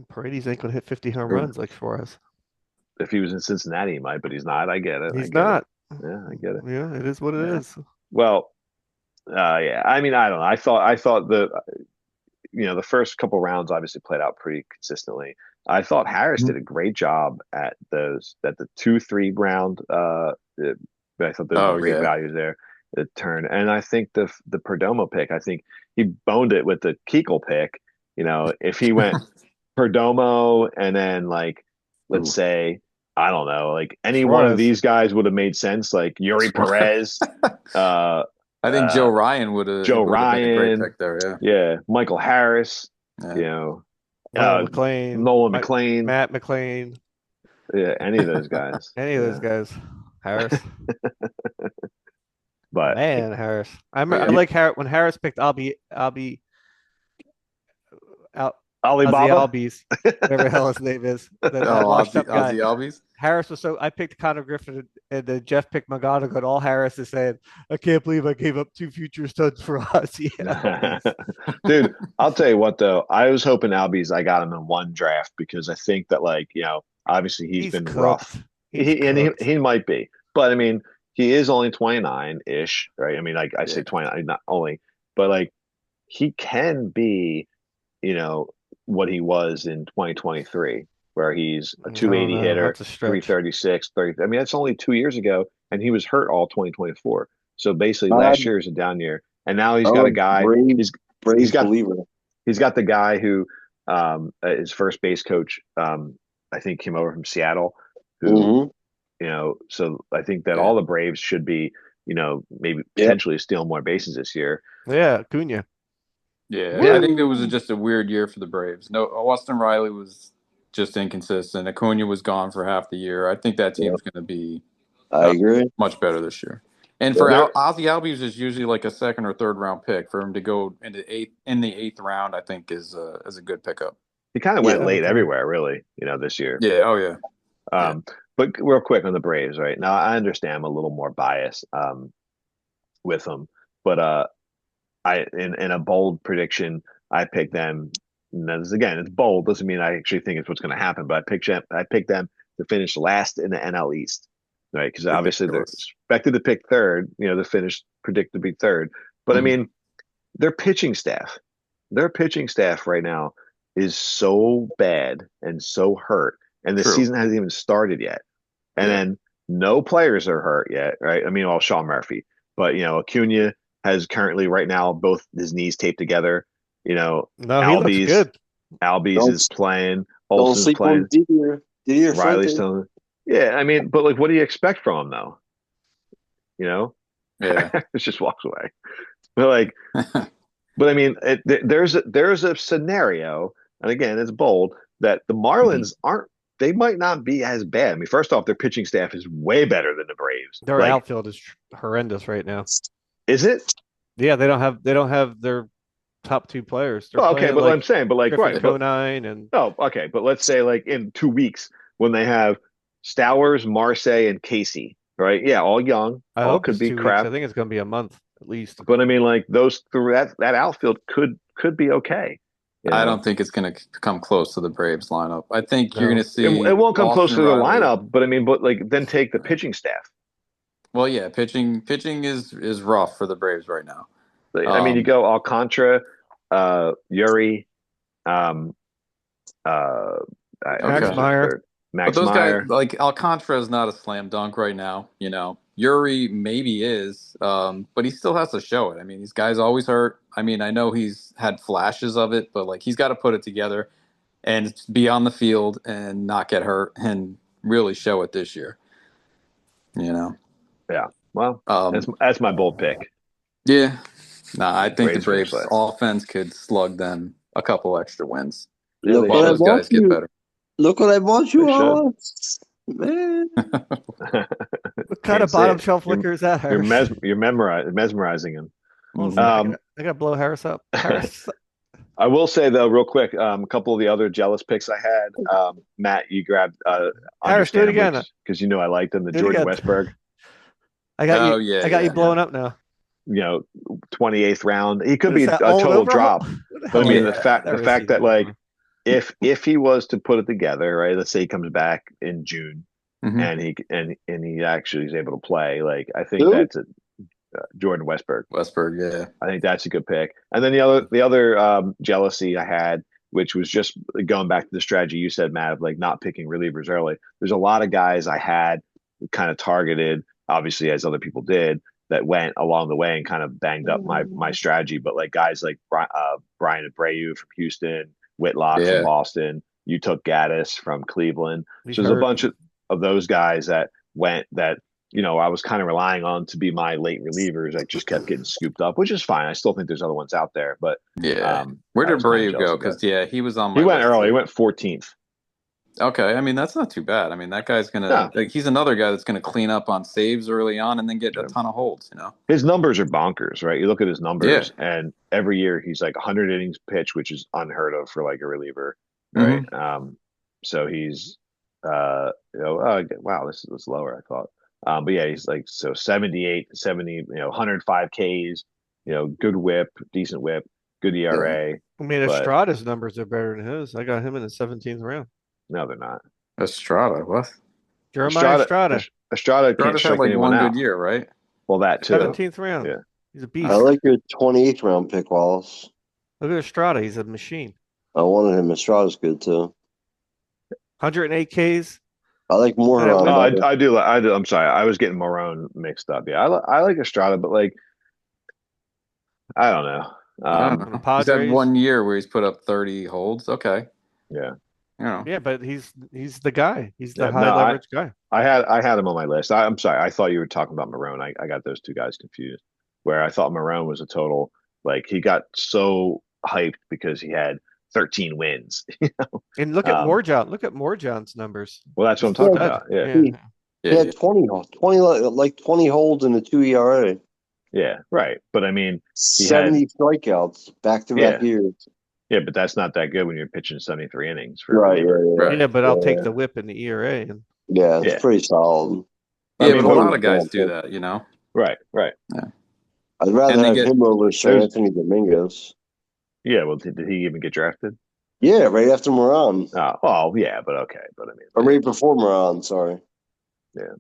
Paredes ain't going to hit 50 home Sure. runs like Suarez. If he was in Cincinnati, he might, but he's not. I get it. I He's get it. not. Yeah, I get it. Yeah, it is what it Yeah. is. Well, yeah. I mean, I don't know. I thought the first couple rounds obviously played out pretty consistently. I thought Harris did a great job at the 2-3 round. I thought there Oh were great yeah. values there. The turn, and I think the Perdomo pick. I think he boned it with the Keuchel pick. If he went Perdomo and then let's Ooh. say, I don't know, like any one of Suarez. these guys would have made sense. Like Yuri Perez, uh, I think Joe Ryan Joe would have been a great Ryan, pick there. Yeah. yeah, Michael Harris, Yeah. you know, Nolan McLean, Nolan McLean, Matt McLean, yeah, any of those guys. any of those Yeah. guys. Harris, But man, Harris. I Yeah. like Harris when Harris picked. I'll be out. Ozzy Alibaba, Albies, whatever the hell his name is, that Oh, washed up guy. Ozzy Albies. Harris was so. I picked Connor Griffin, and then Jeff picked McGonigal. And all Harris is saying, "I can't believe I gave up 2 future studs for Ozzy." dude, I'll tell you what though, I was hoping Albies I got him in one draft because I think that obviously he's been rough. Cooked. He's cooked. He might be, but I mean he is only 29 ish, right? I mean I say Yeah. 29, not only, but he can be, what he was in 2023, where he's a I don't 280 know. hitter, That's a stretch. 336, 30. I mean, that's only 2 years ago, and he was hurt all 2024. So basically, last I'm, year is a down year, and now he's I'm got a a guy. Braves, He's Braves got believer. he's got the guy who his first base coach I think came over from Seattle, who Mm-hmm. so I think that Yeah. all the Braves should be, maybe Yep. potentially steal more bases this year. Yeah, Acuna. Yeah, I Yeah, think it was Woo! just a weird year for the Braves. No, Austin Riley was just inconsistent. Acuna was gone for half the year. I think that Yep. team's going to be I uh, agree. much better this year. And for Yep. there Ozzy Albies is usually like a second or third round pick. For him to go in the eighth round, I think is a good pickup. he kind of went Yeah. late Cemetery. everywhere, really, this year. Yeah. Oh yeah. Yeah. Um, but real quick on the Braves, right now, I understand I'm a little more biased with them, but I in a bold prediction, I picked them. And this, again, it's bold. Doesn't mean I actually think it's what's going to happen, but I picked them to finish last in the NL East, right? Because obviously they're Ridiculous. expected to pick third. They finish predicted to be third, but I Mhm. mean, their pitching staff, their pitching staff right now is so bad and so hurt, and the True. season hasn't even started yet. And Yeah. then no players are hurt yet, right? I mean, well, Sean Murphy, but Acuna has currently right now both his knees taped together. No, he looks Albies good. Albies Don't is playing, don't Olson's sleep on playing, Didier. Didier Riley's Fuentes. still. Yeah, I mean, but like, what do you expect from him though? You know, Yeah. it just walks away. But like, but I mean, there's a scenario, and again, it's bold that the Mhm. Marlins aren't. They might not be as bad. I mean, first off, their pitching staff is way better than the Braves. Their Like, outfield is horrendous right now. is it? Yeah, they don't have their top two players. They're Well, okay, playing but I'm like saying, but like, Griffin right, but Conine and oh, okay, but let's say like in 2 weeks when they have Stowers, Marce, and Casey, right? Yeah, all young, I all hope could it's be 2 weeks. I crap, think it's going to be a month at least. but I mean, like those through that outfield could be okay. You I know, don't think it's going to come close to the Braves lineup. I think you're going No. to it see won't come close Austin to the Riley. lineup, but I mean, but like then take the pitching staff. Well, yeah, pitching is rough for the Braves right now. I mean, you Um, go Alcantara, Yuri, um, uh, I Max guess okay. who's Meyer. third, But Max those guys, Meyer. like Alcantara, is not a slam dunk right now. Yuri maybe is, but he still has to show it. I mean, these guys always hurt. I mean, I know he's had flashes of it, but like he's got to put it together and be on the field and not get hurt and really show it this year. You know, Yeah, well, that's um, that's my bold pick. yeah. Nah, I think the Braves finish Braves last. offense could slug them a couple extra wins Yeah, Look they while what I should. those bought guys get you. better. Look what I bought They you, should. Wallace. Man. What kind Can't of see bottom it. shelf You're liquor is that, you're Harris? mesmerizing him. Hold on a Hmm. second. Um, I gotta blow Harris up. Harris. I will say though, real quick, a couple of the other jealous picks I had. Matt, you grabbed Harris, do it understandably again. because I liked him, the Do it Jordan again. Westberg, I got you. Oh yeah, I got you yeah, you know, blowing up now. 28th round. He could What is be that? a All an total overhaul? drop, What the but I hell mean is yeah. the that? fact I've the never fact seen that that like before. if he was to put it together, right? Let's say he comes back in June Hmm. and he actually is able to play. Like I think Who? that's a Jordan Westberg. Westberg, yeah. I think that's a good pick. And then the other jealousy I had, which was just going back to the strategy you said, Matt, of like not picking relievers early. There's a lot of guys I had kind of targeted, obviously as other people did, that went along the way and kind of banged up my strategy. But like guys like Brian Abreu from Houston, Whitlock from Yeah. Boston, you took Gaddis from Cleveland. He's So there's a hurt. bunch of those guys that went that I was kind of relying on to be my late relievers. I just kept getting scooped up, which is fine. I still think there's other ones out there, but Yeah. Where I did was kind of Brave jealous go? of that. Because yeah, he was on He my went list early. He too. went 14th. Okay, I mean that's not too bad. I mean that guy's gonna No, like he's another guy that's gonna clean up on saves early on and then get a ton of holds. his numbers are bonkers, right? You look at his Yeah. numbers, and every year he's like 100 innings pitched, which is unheard of for like a reliever, right? Hmm. So he's, wow, this is lower, I thought. But yeah, he's like so 78, 70, 105 Ks, good whip, decent whip, good Yeah. ERA, I mean, but Estrada's numbers are better than his. I got him in the 17th round. no, they're not. Estrada, what? Jeremiah Estrada, Estrada, Estrada can't Estrada's had strike like anyone one good out. year, right? Well, that too. 17th round. Yeah. He's a I beast. like your 28th round pick, Wallace. Look at Estrada. He's a machine. I wanted him. Estrada's good too. 108 Ks. I like At Morejon Oh, least better. I do. I'm sorry. I was getting Marone mixed up. Yeah, I like Estrada, but like I don't know. I don't on know. the He's had Padres. one year where he's put up 30 holds. Okay. Yeah. you know. Yeah, but he's the guy. He's the Yeah, high no, leverage guy. I had him on my list. I'm sorry, I thought you were talking about Marone. I got those two guys confused. Where I thought Marone was a total like he got so hyped because he had 13 wins. And look at Um, Morjon. Look at Morjon's numbers. well, that's what He's I'm a talking Yeah, stud. about. Yeah, Yeah. he, he Yeah, had 20 like 20 holds in the 2 ERA, yeah, right. But I mean, he had 70 strikeouts back to back yeah, years. yeah, but that's not that good when you're pitching 73 innings for a Right, reliever. yeah, right. Yeah, but yeah, I'll take yeah. the whip in the ERA. And Yeah, it's Yeah, pretty solid. I Yeah, mean, but a what? lot of 20 guys do example. that, you know. Right, right. Yeah, I'd and rather they have get him over Sir There's Anthony Dominguez. yeah. Well, did he even get drafted? Yeah, right after Moran. Oh, yeah, but okay. But I mean, Or yeah, right before Moran, sorry. yeah.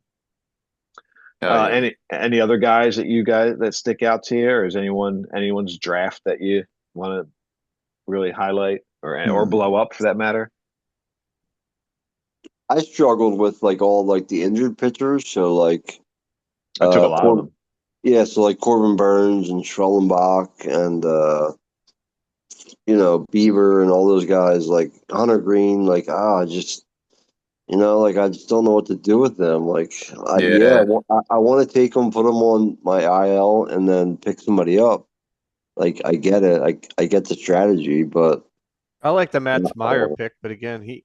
yeah. Any other guys that stick out to you, or is anyone's draft that you want to really highlight or Hmm. blow up for that matter? I struggled with like all like the injured pitchers, so like I took a lot of Cor them. yeah, so like Corbin Burns and Schwellenbach and Bieber and all those guys, like Hunter Green, like just like I just don't know what to do with them. Like Yeah, I want to take them, put them on my IL, and then pick somebody up. Like I get it, I get the strategy, but I like the Max Meyer no, pick, but again, he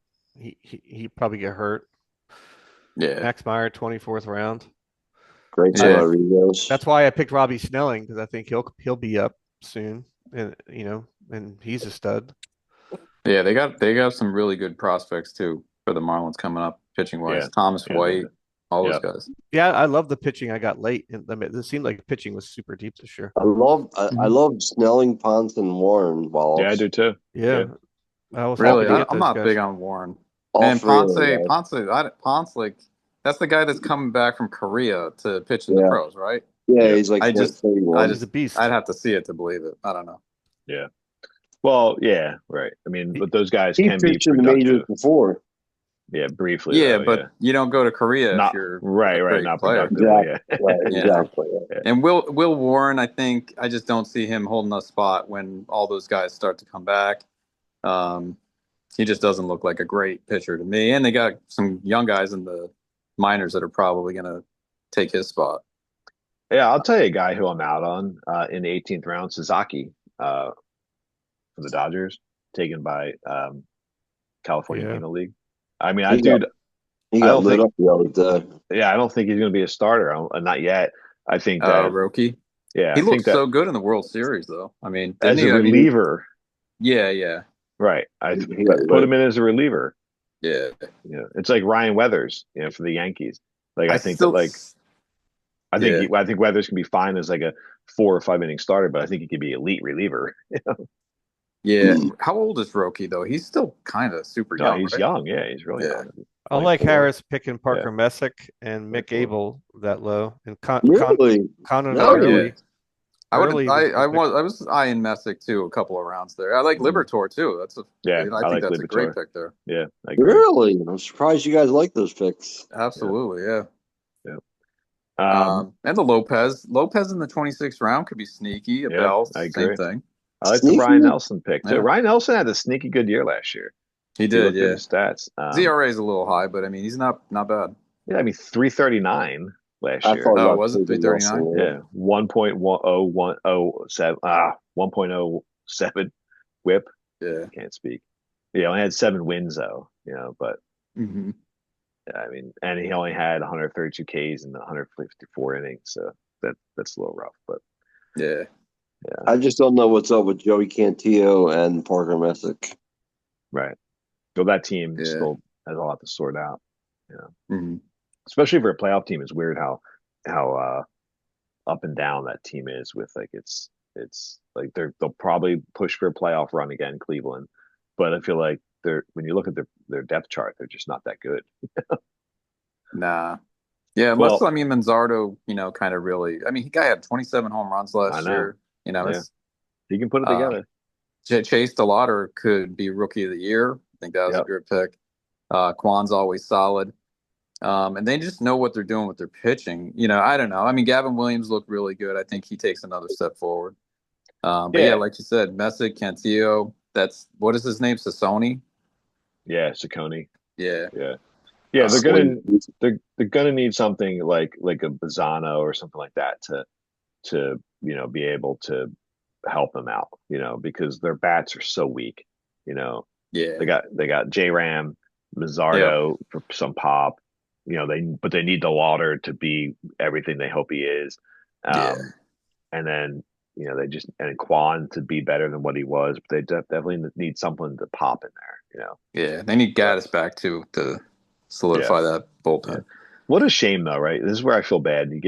probably get hurt. yeah, Max Meyer, 24th round. great to yeah, Rodriguez. That's why I picked Robbie Snelling because I think he'll be up soon, and and he's a stud. yeah. They got some really good prospects too for the Marlins coming up, pitching wise. Yeah, Thomas yeah, they White, did. all those Yeah, guys. Yeah, I love the pitching I got late. And I mean, it seemed like pitching was super deep this year. I Mhm. love Snelling, Ponce, and Warren yeah, I Wallace. do too. Yeah, Yeah, I was All happy Really, to three, get I'm those not big guys. on Warren. all Man, three of them guys. Ponce, like that's the guy that's coming back from Korea to pitch in the Yeah, pros, right? yeah, yeah, he's like I just, I thirty-one. He's a just, I'd beast. have to see it to believe it. I don't know. yeah. Well, yeah, right. I mean, He, but those guys He can be pitched in the majors productive. before. Yeah, briefly Yeah, though. Yeah, but you don't go to Korea if not you're a right, great not player. productively. Exactly. Yeah, Right. Yeah, Exactly. yeah, and Will Warren, I think I just don't see him holding a spot when all those guys start to come back. Um, he just doesn't look like a great pitcher to me. And they got some young guys in the minors that are probably going to take his spot. yeah. I'll tell you a guy who I'm out on in the 18th round, Sasaki, uh, from the Dodgers, taken by California yeah, Penal League. I mean, I He got dude, he I got don't lit think, up the other day. yeah, I don't think he's going to be a starter. Not yet. I think that, Roki. yeah, He I think looked that so good in the World Series, though. I mean, didn't as a he? I mean, reliever, yeah, yeah, right? He got Put lit. him in as a reliever. yeah. It's like Ryan Weathers, for the Yankees. Like I I think that, still, like yeah, I think Weathers can be fine as like a 4 or 5 inning starter, but I think he could be elite reliever. yeah. Mm. How old is Roki though? He's still kind of super No, young, he's right? young. Yeah, he's really Yeah, young. I like 24. Harris picking Yeah, Parker Messick and Mick 24. Abel that low, and Really? Conner oh yeah. Nice. early was a good pick. I was eyeing Messick too a couple of rounds there. I like Mhm. Libertor too. Yeah, I I think like that's a great Libertor. pick there. Yeah, I agree. Really? I'm surprised you guys like those picks. Yeah, Absolutely, yeah. yeah. And the Lopez in the 26th round could be sneaky. A Yeah, Bell, I same agree. thing. I like the Ryan Sneaky? Nelson pick too. Yeah, Ryan Nelson had a sneaky good year last year. he If you did. looked at Yeah, his stats, ZRA is a little high, but I mean he's not bad. yeah, I mean 339 last I year. thought Oh, about was it taking 339? Nelson. Yeah, 1.107 1.07 whip. Yeah. Can't speak. Yeah, only had 7 wins though, but Hmm. yeah, I mean, and he only had 132 Ks in 154 innings, so that's a little rough, but Yeah. yeah, I just don't know what's up with Joey Cantillo and Parker Messick. right. So that team Yeah. still has a lot to sort out, Hmm. especially for a playoff team. It's weird how up and down that team is with like it's like they'll probably push for a playoff run again, Cleveland, but I feel like they're when you look at their depth chart, they're just not that good. Nah. Yeah, unless Well, I mean Manzardo, kind of really. I mean, he guy had 27 home runs I last know, year. You know, yeah, it's he can put it uh, together. Chase DeLauder could be rookie of the year. I think that was a Yep. good pick. Kwan's always solid. And they just know what they're doing with their pitching. I don't know. I mean, Gavin Williams looked really good. I think he takes another step forward. But yeah, Yeah, like you said, Messick, Cantillo. What is his name? Sassoni. Yeah, Saccone. Yeah. Yeah. Yeah, Uh, they're gonna need something like a Bazzano or something like that to be able to help them out, because their bats are so weak. You know, yeah. they got J Ram, Yep. Mazzardo for some pop. But they need the Lauder to be everything they hope he is. Yeah. Um, and then they just and Quan to be better than what he was, but they definitely need someone to pop in there. Yeah. They need But Gaddis back too to yeah, solidify that yeah. bullpen. What a shame though, right? This is where I feel bad. You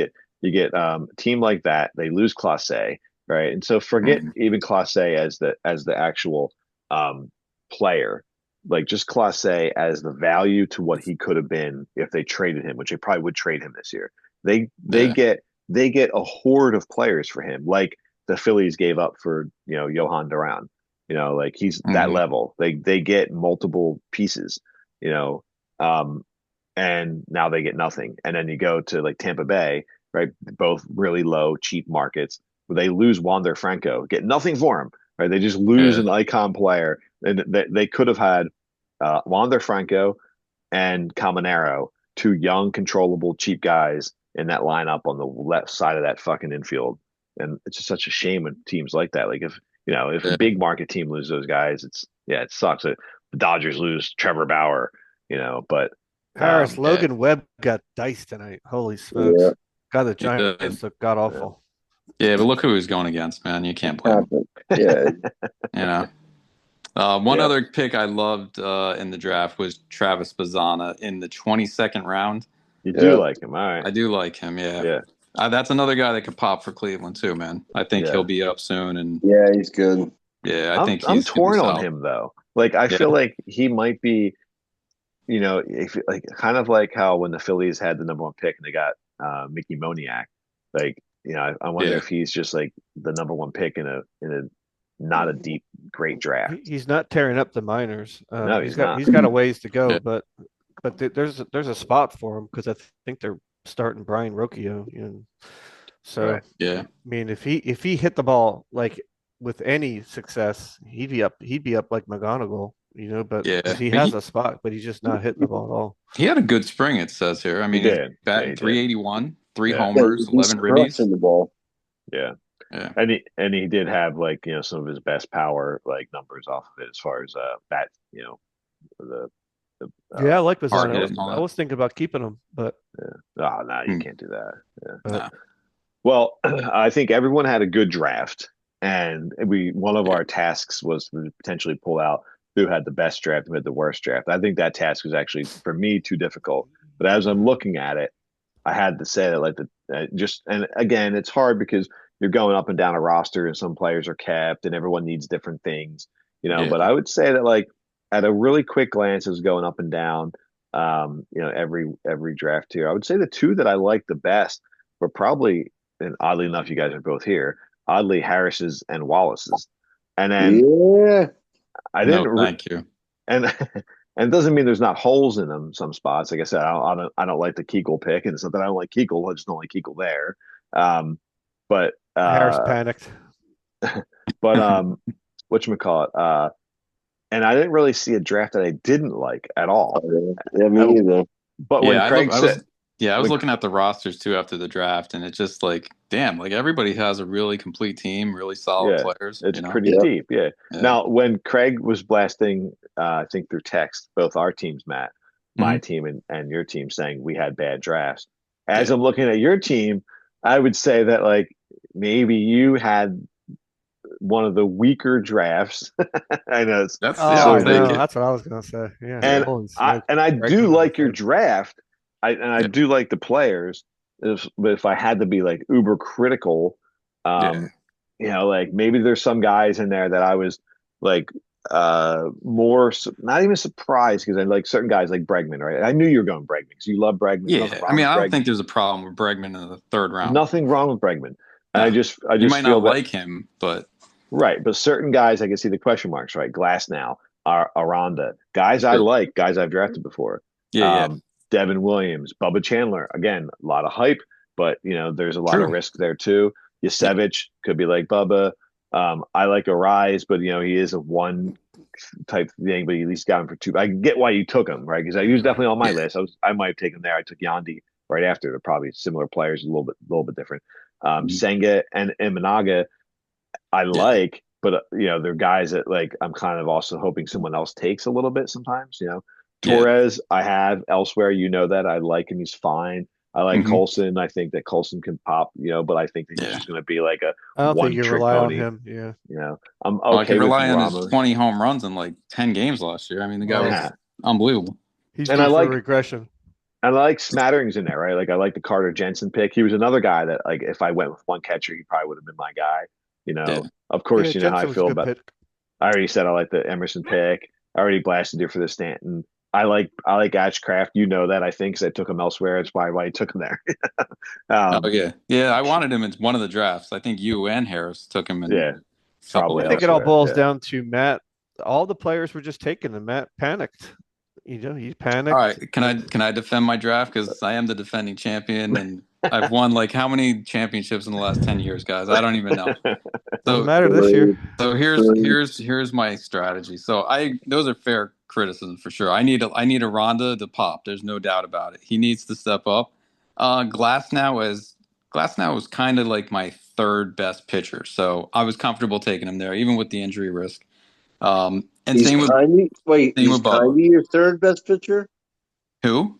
get a team like that, they lose Clase, right? And so forget Mhm. even Clase as the actual um player. Like just Clase as the value to what he could have been if they traded him, which they probably would trade him this year. They Yeah. get a horde of players for him, like the Phillies gave up for Johan Duran. Like he's that Hmm. level. They get multiple pieces. You know, um, and now they get nothing. And then you go to like Tampa Bay, right? Both really low, cheap markets where they lose Wander Franco, get nothing for him, right? They just lose Yeah. an icon player, and they could have had Wander Franco and Caminero, two young, controllable, cheap guys in that lineup on the left side of that fucking infield. And it's just such a shame when teams like that. Like if a Yeah. big market team loses those guys, it sucks. The Dodgers lose Trevor Bauer, but Harris, Yeah. Logan Webb got diced tonight. Holy Yeah, smokes. God, the He did. Giants look god yeah. awful. Yeah, but look who he's going against, man. You can't blame him. happened. Yeah, You know. One Yeah, other pick I loved in the draft was Travis Bazzana in the 22nd round. you do yeah, like him. All right. I do like him. Yeah. Yeah, That's another guy that could pop for Cleveland too, man. I think he'll yeah. be up soon, and yeah. He's good. yeah, I I'm think I'm he's gonna be torn on solid. him though. Like I feel Yeah. like he might be, if like kind of like how when the Phillies had the number one pick and they got Mickey Moniak. Like, I wonder Yeah. if he's just like the number one pick in a not a deep great draft. He's not tearing up the minors. No, He's he's got not. he's got a ways to go, Yeah. but there's a spot for him because I think they're starting Brian Rocchio. So Right. Yeah. I mean, if he hit the ball like with any success, he'd be up like McGonagall. But Yeah. because he But has a spot, but he's just not hitting the ball at all. he had a good spring, it says here. I He mean, he's did. Yeah, batting he did. 381, three Yeah. Yeah, homers, he's 11 ribbies. crushing the ball. Yeah. Yeah. And he did have like, some of his best power like numbers off of it as far as bat, the the Yeah, I like Hard Bazzano. hit I was, and all I that. was thinking about keeping him, but oh no, you Hmm. can't do that. Yeah. but No. Well, I think everyone had a good draft, and one of Yeah. our tasks was to potentially pull out who had the best draft, who had the worst draft. I think that task was actually for me too difficult. But as I'm looking at it, I had to say that like and again, it's hard because you're going up and down a roster, and some players are kept, and everyone needs different things, But Yeah. I would say that like at a really quick glance, is going up and down, every draft here. I would say the two that I liked the best were probably, and oddly enough, you guys are both here. Oddly, Harris's and Wallace's, and then Yeah, I No, didn't, thank you. and and it doesn't mean there's not holes in them. Some spots, like I said, I don't like the Kegel pick, and it's not that I don't like Kegel. I just don't like Kegel there. Um, but Harris panicked. but whatchamacallit, and I didn't really see a draft that I didn't like at all. yeah, me And, neither. but when Yeah, Craig said, I was when, looking at the rosters too after the draft, and it's just like, damn, like everybody has a really complete team, really solid yeah, players. it's pretty Yeah, deep. Yeah. Yeah. Now, when Craig was blasting, I think through text, both our teams, Matt, my Hmm. team and your team, saying we had bad drafts. As Yeah. I'm looking at your team, I would say that like maybe you had one of the weaker drafts. I know it's That's Oh, yeah, sort I'll I of take know. rude, it. That's what I was gonna say. Yeah. and Yeah. Holy I smoke. and I Greg do Newman like your third. draft. I Yeah. do like the players. But if I had to be like uber critical, Yeah. um, like maybe there's some guys in there that I was like more not even surprised because I like certain guys like Bregman, right? I knew you were going Bregman because you love Bregman. Nothing Yeah. I wrong mean, with I don't Bregman. think there's a problem with Bregman in the third round. Nothing wrong with Bregman. And I No. You just might feel not that like him, but right, but certain guys I can see the question marks, right? Glass now, Aranda, guys I sure. like, guys I've drafted before. Yeah, yeah. Um, Devin Williams, Bubba Chandler, again, a lot of hype, but there's a lot of True. risk there too. Yeah. Yasevich could be like Bubba. I like Arise, but he is a one type thing, but you at least got him for 2. I get why you took him, right? Because he was definitely on my list. I might have taken him there. I took Yandy right after. They're probably similar players, a little bit different. Senga and Imanaga, I Yeah. like, but they're guys that like I'm kind of also hoping someone else takes a little bit sometimes. Yeah. Torres, I have elsewhere. That I like him. He's fine. I like Mhm. Colson. I think that Colson can pop. But I think that he's Yeah. just going to be like a I don't think one you trick rely on pony. him. Yeah. I'm Well, I could okay with rely on his Ramos. 20 home runs in like 10 games last year. I mean, the guy Well, was Yeah, unbelievable. He's and due for regression. I like smatterings in there, right? Like I like the Carter Jensen pick. He was another guy that like if I went with one catcher, he probably would have been my guy. Yeah. Of course, Yeah, you know how I Jensen was a feel good about. pick. I already said I like the Emerson pick. I already blasted you for the Stanton. I like Ashcraft. You know that I think because I took him elsewhere. That's why I took him there. Oh um, yeah. Yeah, I wanted him in one of the drafts. I think you and Harris took him in yeah, a couple probably I of think them. it all elsewhere. boils Yeah, down to Matt. All the players were just taken, and Matt panicked. He All panicked. right, can I defend my draft because I am the defending champion and I've won like how many championships in the last 10 years, guys? I don't even know. Doesn't So matter this year. so here's my strategy. So those are fair criticisms for sure. I need a Ronda to pop. There's no doubt about it. He needs to step up. Glass now was kind of like my third best pitcher, so I was comfortable taking him there, even with the injury risk. And He's same he's with kind of Bubba. your third best pitcher. Who?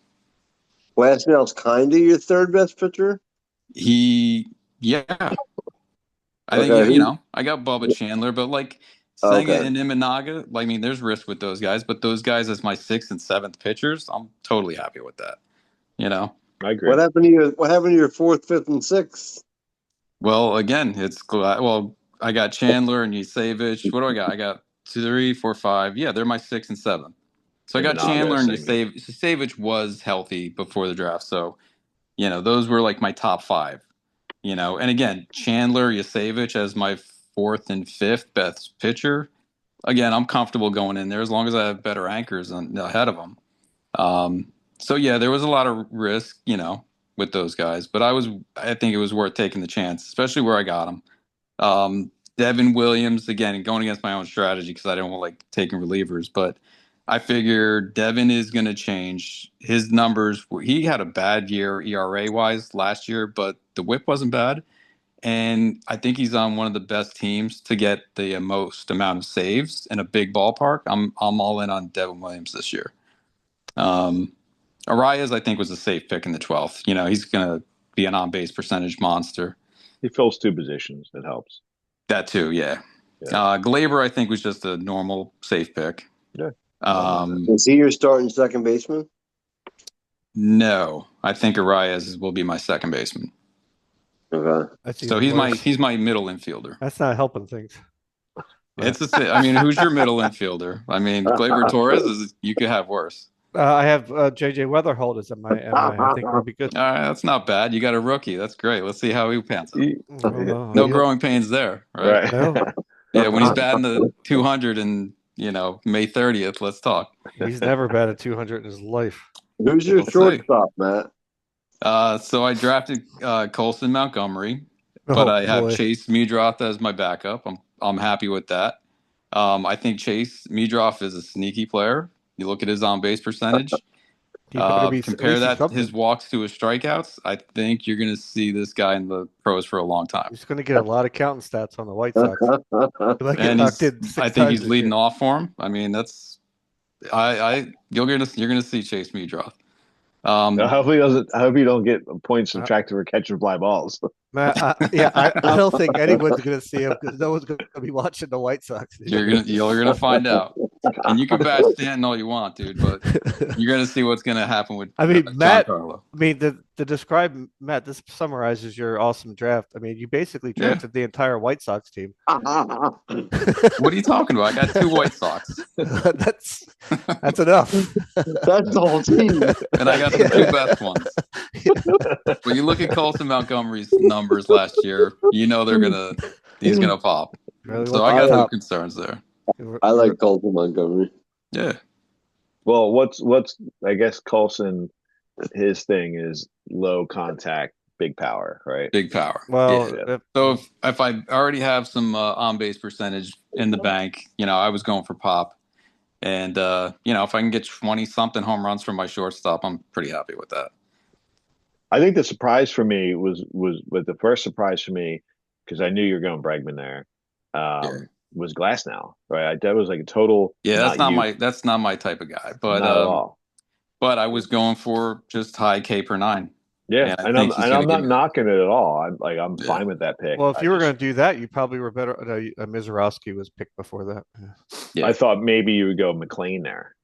Glasnow's kind of your third best pitcher. Yeah. I think Okay. I got Bubba Chandler, but like Senga Okay. and Imanaga, like, I mean, there's risk with those guys, but those guys as my sixth and seventh pitchers, I'm totally happy with that. You know. I agree. What happened to your fourth, fifth, and sixth? Well, again, I got Chandler and Yusevich. What do I got? I got 2, 3, 4, 5. Yeah, they're my six and seven. So I got Imanaga, Chandler and Senga. Yusevich was healthy before the draft, so those were like my top five. And again, Chandler, Yasevich as my fourth and fifth best pitcher. Again, I'm comfortable going in there as long as I have better anchors ahead of them. So yeah, there was a lot of risk, with those guys, but I think it was worth taking the chance, especially where I got them. Devin Williams, again, going against my own strategy because I don't want like taking relievers, but I figure Devin is going to change his numbers. He had a bad year ERA wise last year, but the whip wasn't bad. And I think he's on one of the best teams to get the most amount of saves in a big ballpark. I'm all in on Devin Williams this year. Um, Arias, I think, was a safe pick in the 12th. He's going to be an on base percentage monster. He fills 2 positions. That helps. That too, yeah. Yeah. Glaber, I think, was just a normal safe pick. Yeah. Is he your starting second baseman? No, I think Arias will be my second baseman. Okay. So he's my middle infielder. That's not helping things. I mean, who's your middle infielder? I mean, Gleyber Torres you could have worse. I have JJ Weatherholt as my I think will be good. All right, that's not bad. You got a rookie. That's great. Let's see how he pans out. No growing pains there, right? No. Yeah, when he's batting the 200 and May 30th, let's talk. He's never batted 200 in his life. Who's your shortstop, Matt? So I drafted Colson Montgomery, but I have Chase Meadroth as my backup. I'm happy with that. I think Chase Meadroth is a sneaky player. You look at his on base percentage. Compare that his walks to his strikeouts. I think you're going to see this guy in the pros for a long time. He's going to get a lot of counting stats on the White Sox. And I think he's leading off for him. I mean, you're going to see Chase Meadroth. I hope he don't get points subtracted for catching fly balls. Matt, I don't think anyone's going to see him because no one's going to be watching the White Sox. You're gonna find out, and you can bash Stanton all you want, dude, but you're gonna see what's gonna happen with. Matt. Giancarlo. I mean, to describe Matt, this summarizes your awesome draft. I mean, you basically drafted the entire White Sox team. What are you talking about? I got 2 White Sox. That's enough. That's the whole team. And I got the 2 best ones. When you look at Colson Montgomery's numbers last year, he's gonna pop. Really so I got no concerns there. I like Colson Montgomery. Yeah. Well, what's I guess Colson, his thing is low contact, big power, right? Big power. Well, yeah. So if I already have some on base percentage in the bank, I was going for pop. And if I can get 20-something home runs from my shortstop, I'm pretty happy with that. I think the surprise for me was the first surprise for me, because I knew you were going Bregman there, Yeah. was Glass now, right? That was like a total Yeah, not you, that's not my type of guy. But not at all. but I was going for just high K per nine. Yeah, And I and think he's I'm gonna give not me that. knocking it at all. I'm Yeah. fine with that pick. Well, if I you were going just to do that, you probably were better. No, Mizorowski was picked before that. Yeah. I thought maybe you would go McLean there.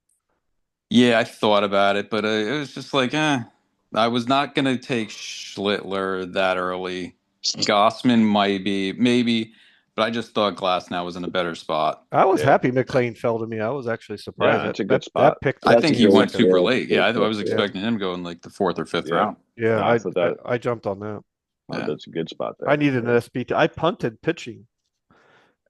Yeah, I thought about it, but it was just like, I was not going to take Schlittler that early. Gossman might be, maybe, but I just thought Glasnow was in a better spot. I was Yeah, happy McLean fell to me. I was actually surprised yeah, it's a that good spot. that pick I took That's a think me he good in one. went second. super Yeah, late. Yeah, I was Yeah, expecting him going like the fourth or fifth Yeah, round. yeah. no, I thought that I jumped on that. Yeah. that's a good spot I there. needed Yeah. an SBT. I punted pitching,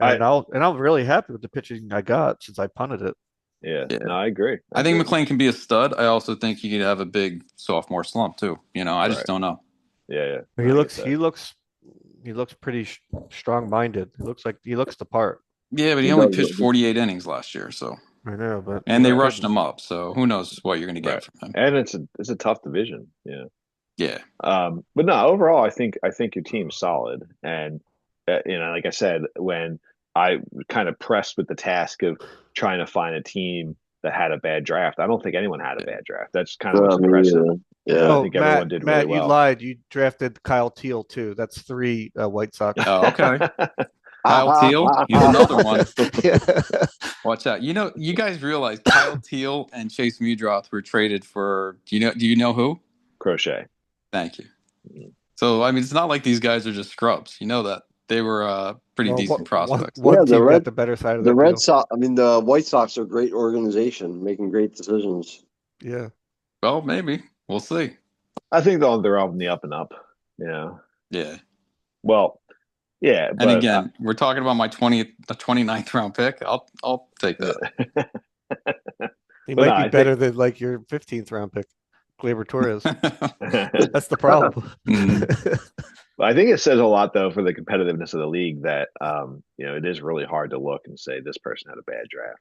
I and I'm really happy with the pitching I got since I punted it. Yeah, Yeah. no, I agree. I think McLean can be a stud. I also think he could have a big sophomore slump too. I just Right. don't know. Yeah, yeah. He No, I get looks that. he looks pretty strong-minded. He looks the part. Yeah, but he he only does. pitched 48 innings last year, so I know, but and they he's rushed good. him up, so who knows what you're going to Right. get from him. And it's a tough division. Yeah. Yeah. But no, overall, I think your team's solid. And like I said, when I kind of pressed with the task of trying to find a team that had a bad draft, I don't think anyone had a Yeah. bad draft. That's kind of what's Me impressive. either. I Yeah. Oh, think everyone did really Matt, you well. lied. You drafted Kyle Teal too. That's three White Sox. Oh, okay. Kyle Teal, he's another one. Yeah. Watch out. You guys realize Kyle Teal and Chase Mudrath were traded for, do you know who? Crochet. Thank you. So, I mean, it's not like these guys are just scrubs. You know that. They were pretty Well, decent prospects. one Yeah, team got the better side of the the Red deal. Sox. I mean, the White Sox are a great organization, making great decisions. Yeah. Well, maybe. We'll see. I think they're all in the up and up. Yeah. Yeah. Well, yeah, And but again, we're talking about my 29th round pick. I'll take that. He But might no, be I better than like your 15th round pick, Gleyber Torres. think That's the problem. I think it says a lot though for the competitiveness of the league that it is really hard to look and say this person had a bad draft.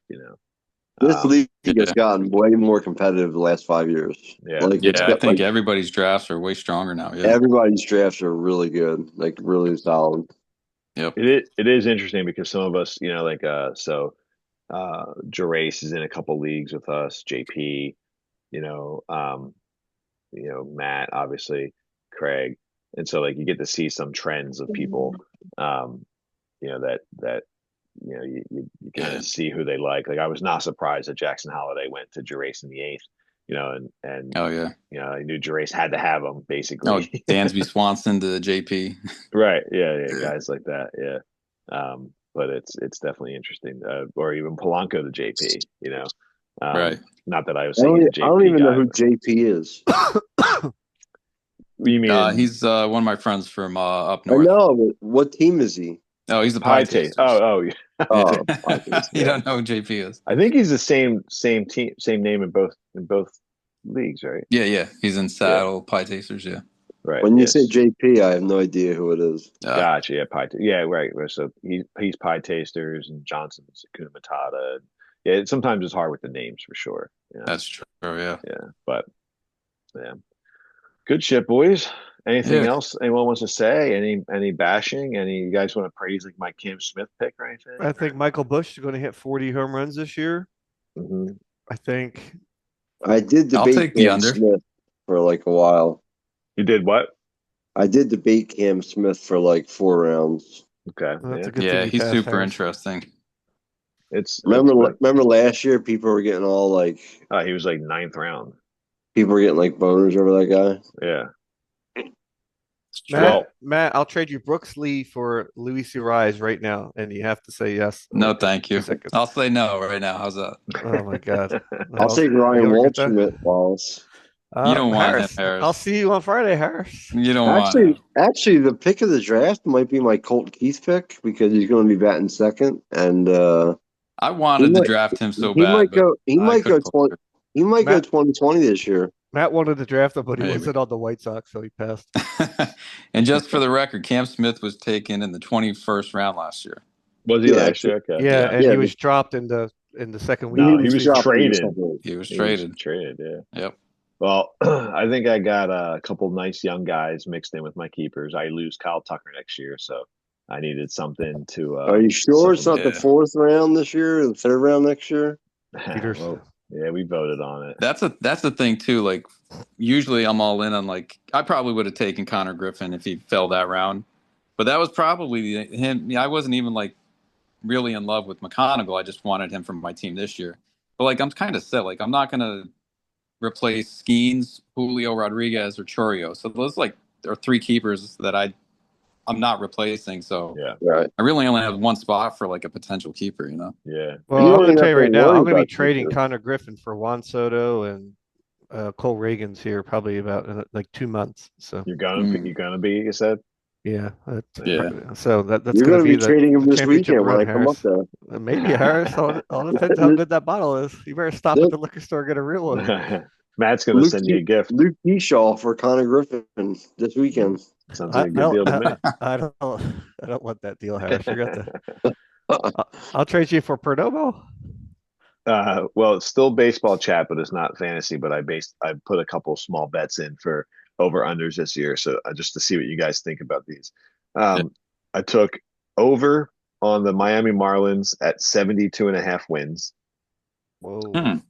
This league Yeah. has gotten way more competitive the last 5 years. Yeah. Like Yeah, it's I got, think like, everybody's drafts are way stronger now. Yeah. everybody's drafts are really good, like really solid. Yep. It is interesting because some of us, Gerace is in a couple leagues with us, JP, Matt, obviously, Craig. And so like you get to see some trends of people that you kind of see who they like. Like I was not surprised that Jackson Holiday went to Gerace in the eighth, and Oh yeah. I knew Gerace had to have him No, basically. Dansby Swanson to JP. Right. Yeah, Yeah. guys like that. Yeah. But it's definitely interesting. Or even Polanco to JP, Right. Not that I was I saying don't, the I don't JP even guy. know who JP is. You mean He's one of my friends from up I north. know, but what team is he? Oh, he's the Pie Pie Taste? Tasters. Oh, yeah. Oh, You don't know who JP is. I think he's the same team, same name in both leagues, right? Yeah. He's in Saddle, Pie Tasters, yeah. Right. when you yes. say JP, I have no idea who it is. Gotcha. Yeah, yeah, right. So he's Pie Tasters and Johnson's Hakuna Matata. Yeah, sometimes it's hard with the names for sure. That's true, yeah. Yeah, but yeah. Good shit, boys. Anything Yeah. else anyone wants to say? Any bashing? You guys want to praise like my Cam Smith pick or anything? I think Michael Busch is going to hit 40 home runs this year. Mhm. I think I did I'll debate take the Cam under. Smith for like a while. You did what? I did debate Cam Smith for like 4 rounds. Okay. that's Yeah. a good Yeah, thing. You he's passed super Harris. interesting. Remember last year, people were getting all like, He was like 9th round. people were getting like boners over that guy. Yeah. Matt, I'll trade you Brooks Lee for Luis Urias right now, and you have to say yes. No, thank you. Seconds. I'll say no right now. How's that? Oh my God! I'll take Ryan Waldschmidt, Wallace. You don't want Harris. him, Harris. I'll see you on Friday, Harris. You don't want him. Actually, the pick of the draft might be my Colt Keith pick because he's going to be batting second, and I wanted to draft him so bad. He might go 2020 this year. Matt wanted to draft him, but he wasn't on the White Sox, so he passed. And just for the record, Cam Smith was taken in the 21st round last year. Was he last year? Okay. Yeah, and he was dropped in the in the second week. No, He he was was dropping traded. something. He was He was traded. traded, yeah. Yep. Well, I think I got a couple nice young guys mixed in with my keepers. I lose Kyle Tucker next year, so I needed something to Are you sure it's not Yeah. the fourth round this year, the third round next year? Peters. Well, yeah, we voted on it. That's the thing too. Like usually I'm all in on like I probably would have taken Connor Griffin if he fell that round, but that was probably him. Yeah, I wasn't even like really in love with McConaughey. I just wanted him from my team this year. But like I'm kind of set. Like I'm not gonna replace Skeens, Julio Rodriguez, or Chorio. So those like are three keepers that I'm not replacing. So Yeah, Right. I really only have one spot for like a potential keeper. You know. yeah. Well, you I'm don't going even to tell have you to right now, worry I'm going to be about trading keepers. Connor Griffin for Juan Soto and Cole Reagans here probably about in like 2 months. So You're gonna be, you said? yeah, Yeah. so that's You're going to going to be be trading him the this championship weekend when run, I come up Harris. there. Maybe Harris. All depends how good that bottle is. You better stop at the liquor store and get a real one. Matt's gonna send you a gift. Luke Keyshaw for Connor Griffin this weekend. Sounds like a good deal to me. I don't want that deal, Harris. You got the. I'll trade you for Perdomo. Well, it's still baseball chat, but it's not fantasy. But I put a couple small bets in for over unders this year, so just to see what you guys think about these. I took over on the Miami Marlins at 72.5 wins. Whoa.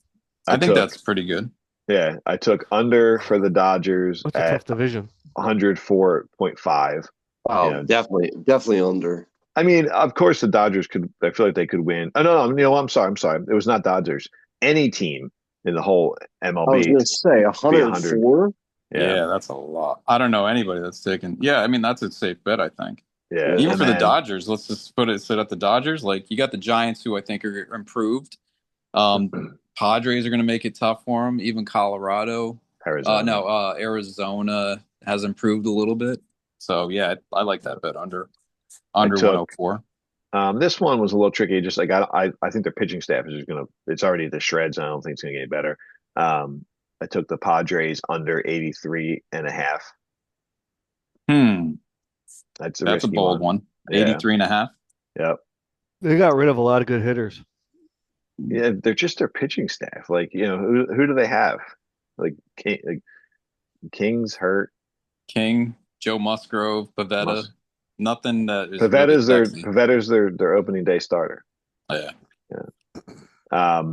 I think that's pretty good. Yeah, I took under for the Dodgers What's a at tough division? 104.5. Oh, You know, definitely under. I mean, of course, the Dodgers could. I feel like they could win. Oh no, no, I'm sorry. It was not Dodgers. Any team in the whole MLB. I was going to say 100. 104. Yeah, that's a lot. I don't know anybody that's taken. Yeah, I mean that's a safe bet. I think. Yeah, Even and for the then Dodgers, let's just sit at the Dodgers. Like you got the Giants, who I think are improved. Padres are going to make it tough for them. Even Colorado. Arizona. Arizona has improved a little bit. So yeah, I like that bet under I 104. This one was a little tricky. Just like I think their pitching staff is just gonna. It's already the shreds. And I don't think it's gonna get better. I took the Padres under 83.5. That's a bold one. 83.5. Yep. They got rid of a lot of good hitters. Yeah, they're just their pitching staff. Like, who do they have? Like King's hurt. King, Joe Musgrove, Pavetta. Nothing that is Pavetta's really their opening day starter. Oh, yeah. I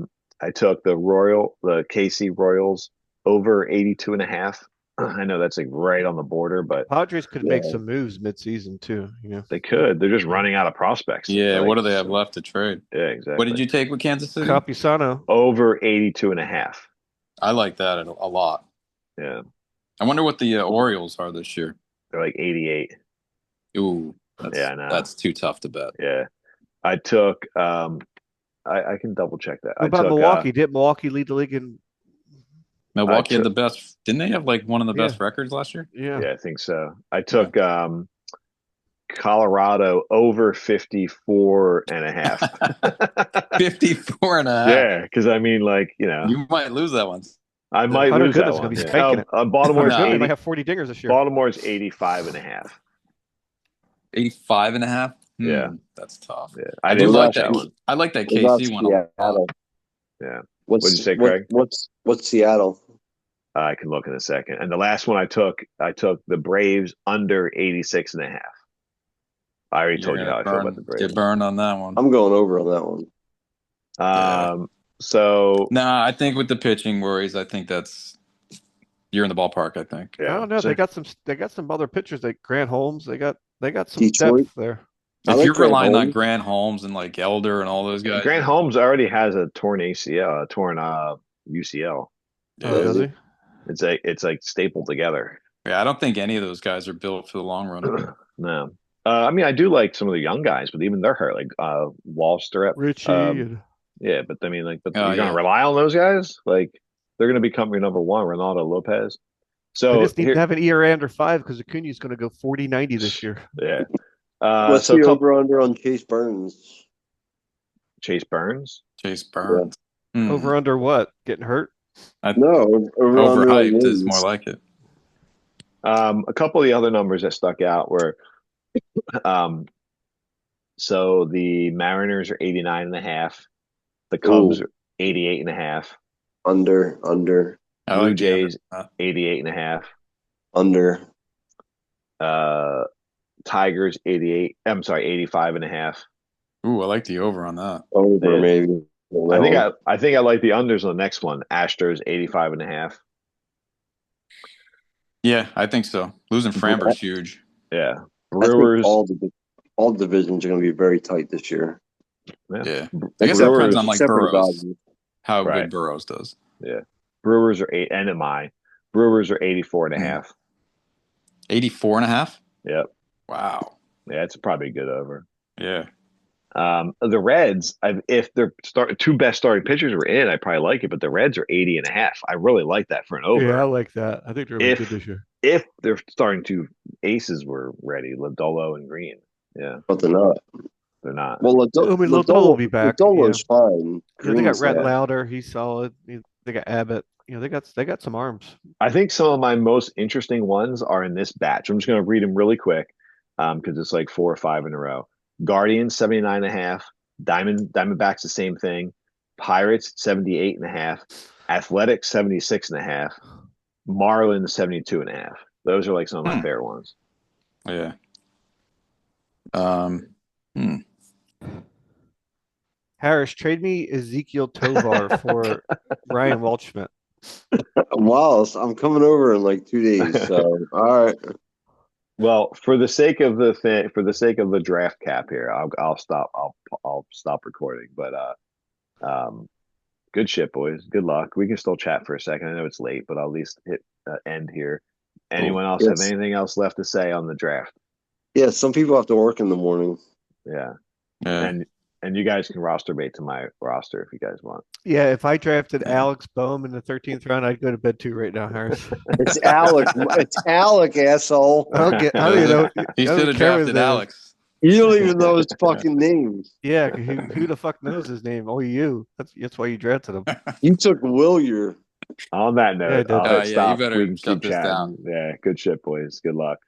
took the KC Royals over 82.5. I know that's like right on the border, but Padres could make some moves midseason too. They could. They're just running out of prospects. Yeah, what do they have left to trade? Yeah, exactly. What did you take with Kansas City? Campusano. Over 82.5. I like that a lot. Yeah. I wonder what the Orioles are this year. They're like 88. Ooh, I know. That's too tough to bet. Yeah. I took I can double check that. What about Milwaukee? Did Milwaukee lead the league in Milwaukee had the best. Didn't they have like one of the best records last year? Yeah, I think so. I took Colorado over 54.5. 54.5. Yeah, because I mean, like, you might lose that one. I might lose that one. Gonna be spanking it. Baltimore's they might have 40 dingers this year. Baltimore's 85.5. 85.5. Yeah, that's tough. Yeah. I do like that one. I like that KC one a lot. Yeah. What'd you say, Craig? What's Seattle? I can look in a second. And the last one I took the Braves under 86.5. I already told you how I feel about the Braves. Get burned on that one. I'm going over on that one. So I think with the pitching worries, I think you're in the ballpark. I think. Yeah. I don't know. They got some other pitchers like Grant Holmes. They got some Detroit. depth there. If you're relying on Grant Holmes and like Elder and all those guys, Grant Holmes already has a torn ACL, UCL. Oh, does he? It's like stapled together. Yeah, I don't think any of those guys are built for the long run. No. I mean, I do like some of the young guys, but even they're hurt. Like Wallstrip, Richie. Yeah, but I mean, like, you're gonna rely on those guys? Like, they're gonna become your number one, Ronaldo Lopez. So they just need to have an ERA under 5 because Acuna's going to go 40-90 this year. Yeah. What's the over/under on Chase Burns? Chase Burns. Yeah. Over/under what? Getting hurt? No, overhyped is more like it. A couple of the other numbers that stuck out were, so the Mariners are 89.5. The Cubs Ooh. are 88.5. Under. I Blue like the under. Jays 88.5. Under. Tigers 88. I'm sorry, 85.5. Ooh, I like the over on that. Over, Yeah. maybe. I think I like the unders on the next one. Astros 85.5. Yeah, I think so. Losing Framber's huge. Yeah. I think Brewers. all divisions are going to be very tight this year. Yeah. The I guess that depends Brewers, on like except for the Burrows, Dodgers. how Right. good Burrows does. Yeah. Brewers are 8 NMI. Brewers are 84.5. 84.5? Yep. Wow. Yeah, it's probably good over. Yeah. The Reds, if their two best starting pitchers were in, I probably like it, but the Reds are 80.5. I really like that for an over. Yeah, I like that. I think they're really good this year. If they're starting two aces were ready, Lodolo and Green. Yeah. But they're not. They're not. Well, Lodolo will be back. Lodolo's fine. Yeah, they got Green's Rhett not. Lauder. He's solid. They got Abbott. They got some arms. I think some of my most interesting ones are in this batch. I'm just going to read them really quick because it's like 4 or 5 in a row. Guardians 79.5. Diamondbacks the same thing. Pirates 78.5. Athletics 76.5. Marlins 72.5. Those are like some of my favorite ones. Yeah. Harris, trade me Ezekiel Tovar for Ryan Waldschmidt. Wallace, I'm coming over in like 2 days. So all right. Well, for the sake of the draft cap here, I'll stop. I'll stop recording. But good shit, boys. Good luck. We can still chat for a second. I know it's late, but I'll at least hit end here. Anyone else have anything else left to say on the draft? Yeah, some people have to work in the morning. Yeah. Yeah. And you guys can roster bait to my roster if you guys want. Yeah, if I drafted Alex Boehm in the 13th round, I'd go to bed too right now, Harris. It's Alec. It's Alec, asshole. I don't know. He should have drafted Alex. You don't even know his fucking name. Yeah, who the fuck knows his name? Only you. That's why you drafted him. You took Willier. On that note, Yeah, I'll hit you stop. better We can shut keep this chatting. down. Yeah, good shit, boys. Good luck.